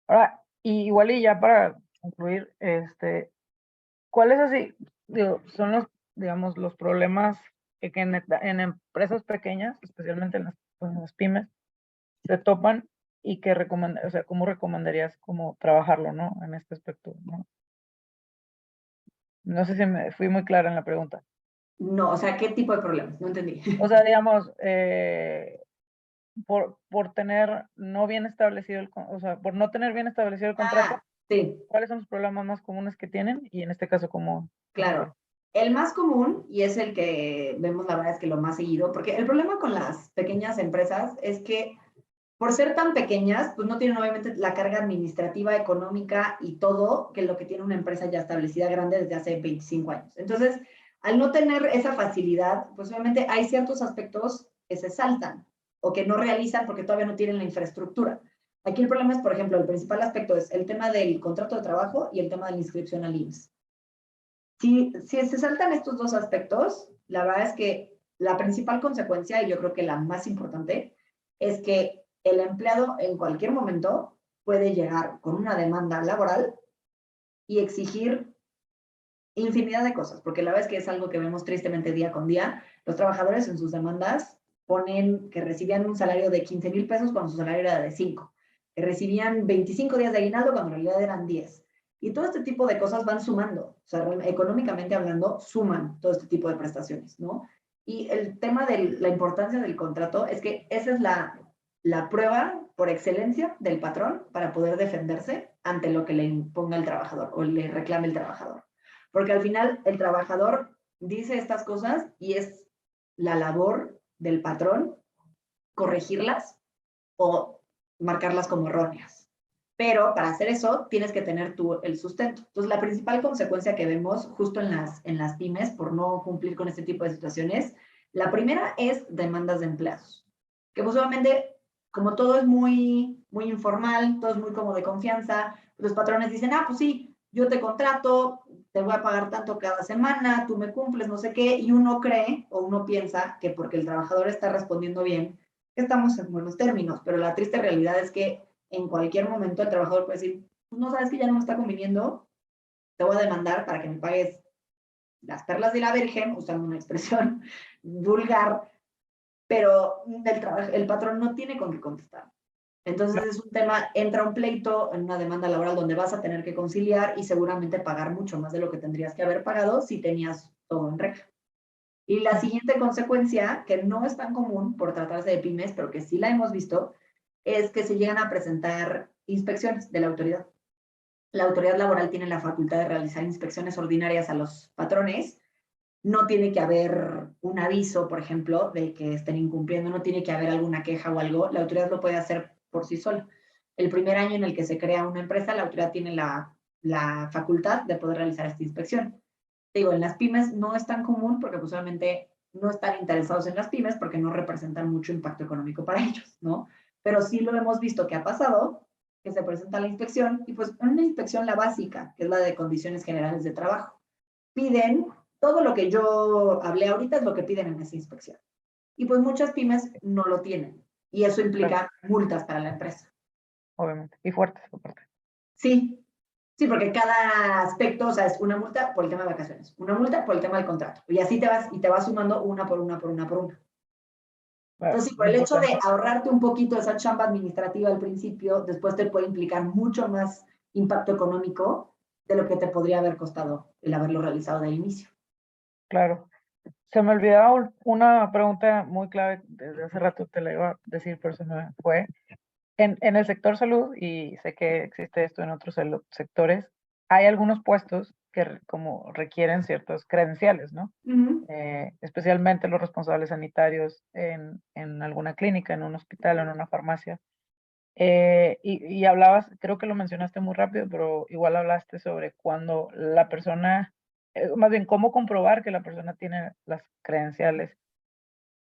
Ahora, igual y ya para concluir, ¿cuáles así, digo, son digamos, los problemas que en empresas pequeñas, especialmente en las pymes, se topan y o sea, cómo recomendarías cómo trabajarlo, ¿no? En este aspecto, ¿no? No sé si me fui muy clara en la pregunta. No, o sea, ¿qué tipo de problemas? No entendí. O sea, digamos, por tener no bien establecido o sea, por no tener bien establecido el contrato, Sí, ¿Cuáles son los problemas más comunes que tienen? Y en este caso, ¿cómo? claro. El más común, y es el que vemos la verdad es que lo más seguido, porque el problema con las pequeñas empresas es que por ser tan pequeñas, pues no tienen obviamente la carga administrativa, económica y todo que lo que tiene una empresa ya establecida grande desde hace 25 años. Entonces, al no tener esa facilidad, pues obviamente hay ciertos aspectos que se saltan o que no realizan porque todavía no tienen la infraestructura. Aquí el problema es, por ejemplo, el principal aspecto es el tema del contrato de trabajo y el tema de la inscripción al IMSS. Si se saltan estos dos aspectos, la verdad es que la principal consecuencia, y yo creo que la más importante, es que el empleado en cualquier momento puede llegar con una demanda laboral y exigir infinidad de cosas, porque la verdad es que es algo que vemos tristemente día con día. Los trabajadores en sus demandas ponen que recibían un salario de 15,000 pesos cuando su salario era de 5, que recibían 25 días de aguinaldo cuando en realidad eran 10. Y todo este tipo de cosas van sumando, o sea, económicamente hablando, suman todo este tipo de prestaciones, ¿no? Y el tema de la importancia del contrato es que esa es la prueba por excelencia del patrón para poder defenderse ante lo que le imponga el trabajador o le reclame el trabajador. Porque al final el trabajador dice estas cosas y es la labor del patrón corregirlas o marcarlas como erróneas. Pero para hacer eso tienes que tener tú el sustento. Entonces, la principal consecuencia que vemos justo en las pymes por no cumplir con este tipo de situaciones, la primera es demandas de empleados. Que pues obviamente, como todo es muy informal, todo es muy como de confianza, los patrones dicen, ah, pues sí, yo te contrato, te voy a pagar tanto cada semana, tú me cumples, no sé qué, y uno cree o uno piensa que porque el trabajador está respondiendo bien, estamos en buenos términos, pero la triste realidad es que en cualquier momento el trabajador puede decir, pues no sabes que ya no me está conviniendo, te voy a demandar para que me pagues las perlas de la Virgen, usando una expresión vulgar, pero el patrón no tiene con qué contestar. Entonces es un tema, entra un pleito en una demanda laboral donde vas a tener que conciliar y seguramente pagar mucho más de lo que tendrías que haber pagado si tenías todo en regla. Y la siguiente consecuencia, que no es tan común por tratarse de pymes, pero que sí la hemos visto, es que se llegan a presentar inspecciones de la autoridad. La autoridad laboral tiene la facultad de realizar inspecciones ordinarias a los patrones. No tiene que haber un aviso, por ejemplo, de que estén incumpliendo, no tiene que haber alguna queja o algo. La autoridad lo puede hacer por sí sola. El primer año en el que se crea una empresa, la autoridad tiene la facultad de poder realizar esta inspección. Digo, en las pymes no es tan común porque pues obviamente no están interesados en las pymes porque no representan mucho impacto económico para ellos, ¿no? Pero sí lo hemos visto que ha pasado, que se presenta la inspección y pues en una inspección la básica, que es la de condiciones generales de trabajo, piden todo lo que yo hablé ahorita es lo que piden en esa inspección. Y pues muchas pymes no lo tienen y eso implica multas para la empresa. Obviamente. Y fuertes, aparte. Sí, sí, porque cada aspecto, o sea, es una multa por el tema de vacaciones, una multa por el tema del contrato. Y así te vas sumando una por una, por una, por una. Entonces, sí, por el hecho de ahorrarte un poquito esa chamba administrativa al principio, después te puede implicar mucho más impacto económico de lo que te podría haber costado el haberlo realizado de inicio. Claro. Se me olvidaba una pregunta muy clave, desde hace rato te la iba a decir, pero se me fue. En el sector salud, y sé que existe esto en otros sectores, hay algunos puestos que como requieren ciertas credenciales, ¿no? Especialmente los responsables sanitarios en alguna clínica, en un hospital, en una farmacia. Y hablabas, creo que lo mencionaste muy rápido, pero igual hablaste sobre cuando la persona, más bien cómo comprobar que la persona tiene las credenciales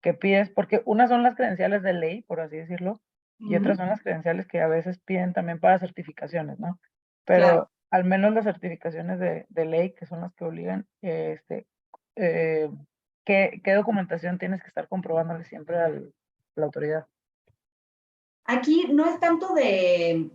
que pides, porque unas son las credenciales de ley, por así decirlo, y otras son las credenciales que a veces piden también para certificaciones, ¿no? Pero Claro. al menos las certificaciones de ley, que son las que obligan, eh, ¿qué documentación tienes que estar comprobándole siempre a la autoridad? Aquí no es tanto de,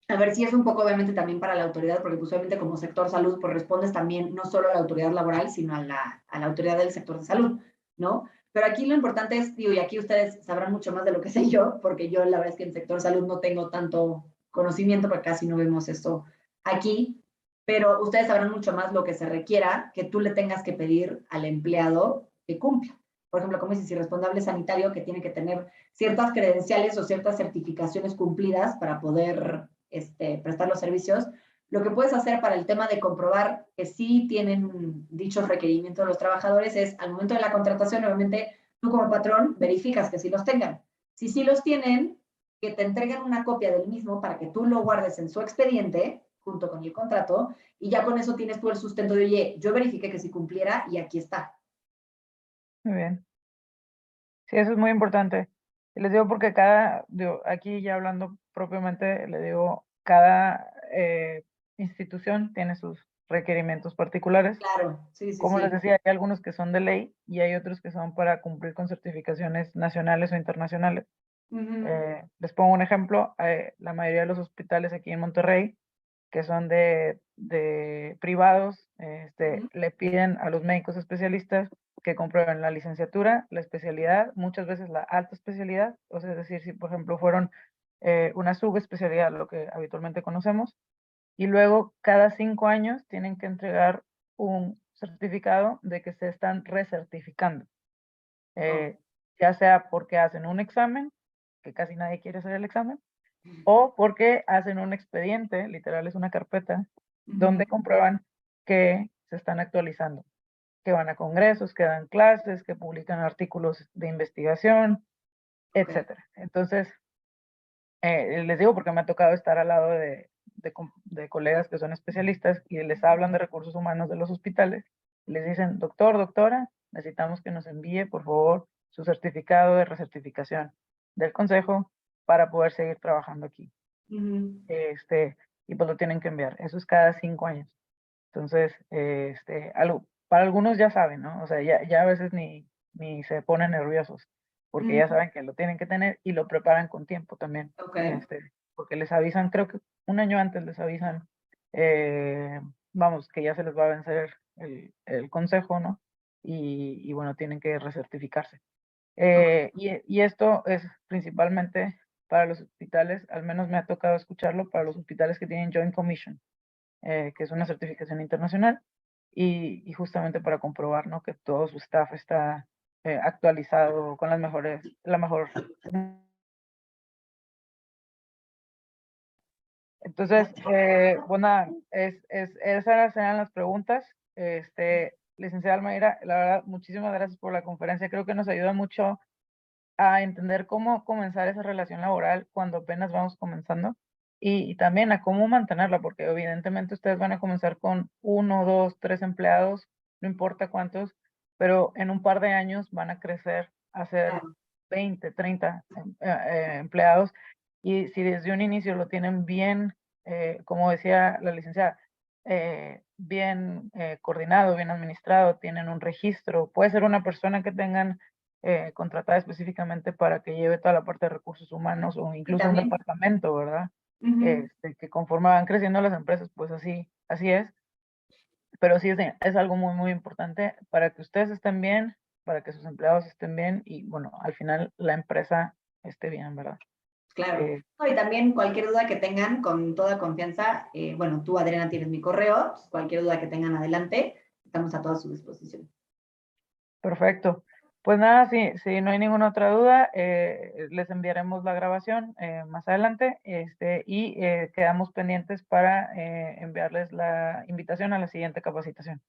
a ver si es un poco obviamente también para la autoridad, porque pues obviamente como sector salud, pues respondes también no solo a la autoridad laboral, sino a la autoridad del sector de salud, ¿no? Pero aquí lo importante es, digo, y aquí ustedes sabrán mucho más de lo que sé yo, porque yo la verdad es que en sector salud no tengo tanto conocimiento, porque casi no vemos esto aquí, pero ustedes sabrán mucho más lo que se requiera que tú le tengas que pedir al empleado que cumpla. Por ejemplo, como dices, si responsable sanitario que tiene que tener ciertas credenciales o ciertas certificaciones cumplidas para poder prestar los servicios, Lo que puedes hacer para el tema de comprobar que sí tienen dichos requerimientos los trabajadores es, al momento de la contratación, obviamente, tú como patrón verificas que sí los tengan. Si sí los tienen, que te entreguen una copia del mismo para que tú lo guardes en su expediente, junto con el contrato, y ya con eso tienes tú el sustento de, oye, yo verifiqué que sí cumpliera y aquí está. Muy bien. Sí, eso es muy importante. Y les digo porque cada, aquí ya hablando propiamente, le digo, cada institución tiene sus requerimientos particulares. Claro, sí, sí, Como les sí. decía, hay algunos que son de ley y hay otros que son para cumplir con certificaciones nacionales o internacionales. Les pongo un ejemplo, la mayoría de los hospitales aquí en Monterrey, que son de privados, le piden a los médicos especialistas que comprueben la licenciatura, la especialidad, muchas veces la alta especialidad, o sea, es decir, si por ejemplo fueron una subespecialidad, lo que habitualmente conocemos, y luego cada 5 años tienen que entregar un certificado de que se están recertificando, ya sea porque hacen un examen, que casi nadie quiere hacer el examen, o porque hacen un expediente, literal es una carpeta, donde comprueban que se están actualizando, que van a congresos, que dan clases, que publican artículos de investigación, etcétera. Entonces, les digo porque me ha tocado estar al lado de colegas que son especialistas y les hablan de recursos humanos de los hospitales y les dicen, doctor, doctora, necesitamos que nos envíe, por favor, su certificado de recertificación del consejo para poder seguir trabajando aquí. Y pues lo tienen que enviar. Eso es cada 5 años. Entonces, para algunos ya saben, ¿no? O sea, ya a veces ni se ponen nerviosos, porque ya saben que lo tienen que tener y lo preparan con tiempo también. Porque les avisan, creo que un año antes les avisan, vamos, que ya se les va a vencer el consejo, ¿no? Y bueno, tienen que recertificarse. Y esto es principalmente para los hospitales, al menos me ha tocado escucharlo, para los hospitales que tienen Joint Commission, que es una certificación internacional, y justamente para comprobar, ¿no?, que todo su staff está actualizado con la mejor. Entonces, bueno, esas eran las preguntas. Licenciada Almeida, la verdad, muchísimas gracias por la conferencia. Creo que nos ayuda mucho a entender cómo comenzar esa relación laboral cuando apenas vamos comenzando y también a cómo mantenerla, porque evidentemente ustedes van a comenzar con 1, 2, 3 empleados, no importa cuántos, pero en un par de años van a crecer a ser 20, 30 empleados, y si desde un inicio lo tienen bien, como decía la licenciada, bien coordinado, bien administrado, tienen un registro, puede ser una persona que tengan contratada específicamente para que lleve toda la parte de recursos humanos o incluso un departamento, ¿verdad? Que conforme van creciendo las empresas, pues así es. Pero sí es algo muy, muy importante para que ustedes estén bien, para que sus empleados estén bien y, bueno, al final la empresa esté bien, ¿verdad? Claro. No, y también cualquier duda que tengan, con toda confianza, bueno, tú, Adriana, tienes mi correo, pues, cualquier duda que tengan adelante, estamos a toda su disposición. Perfecto. Pues nada, si no hay ninguna otra duda, les enviaremos la grabación más adelante, y quedamos pendientes para enviarles la invitación a la siguiente capacitación.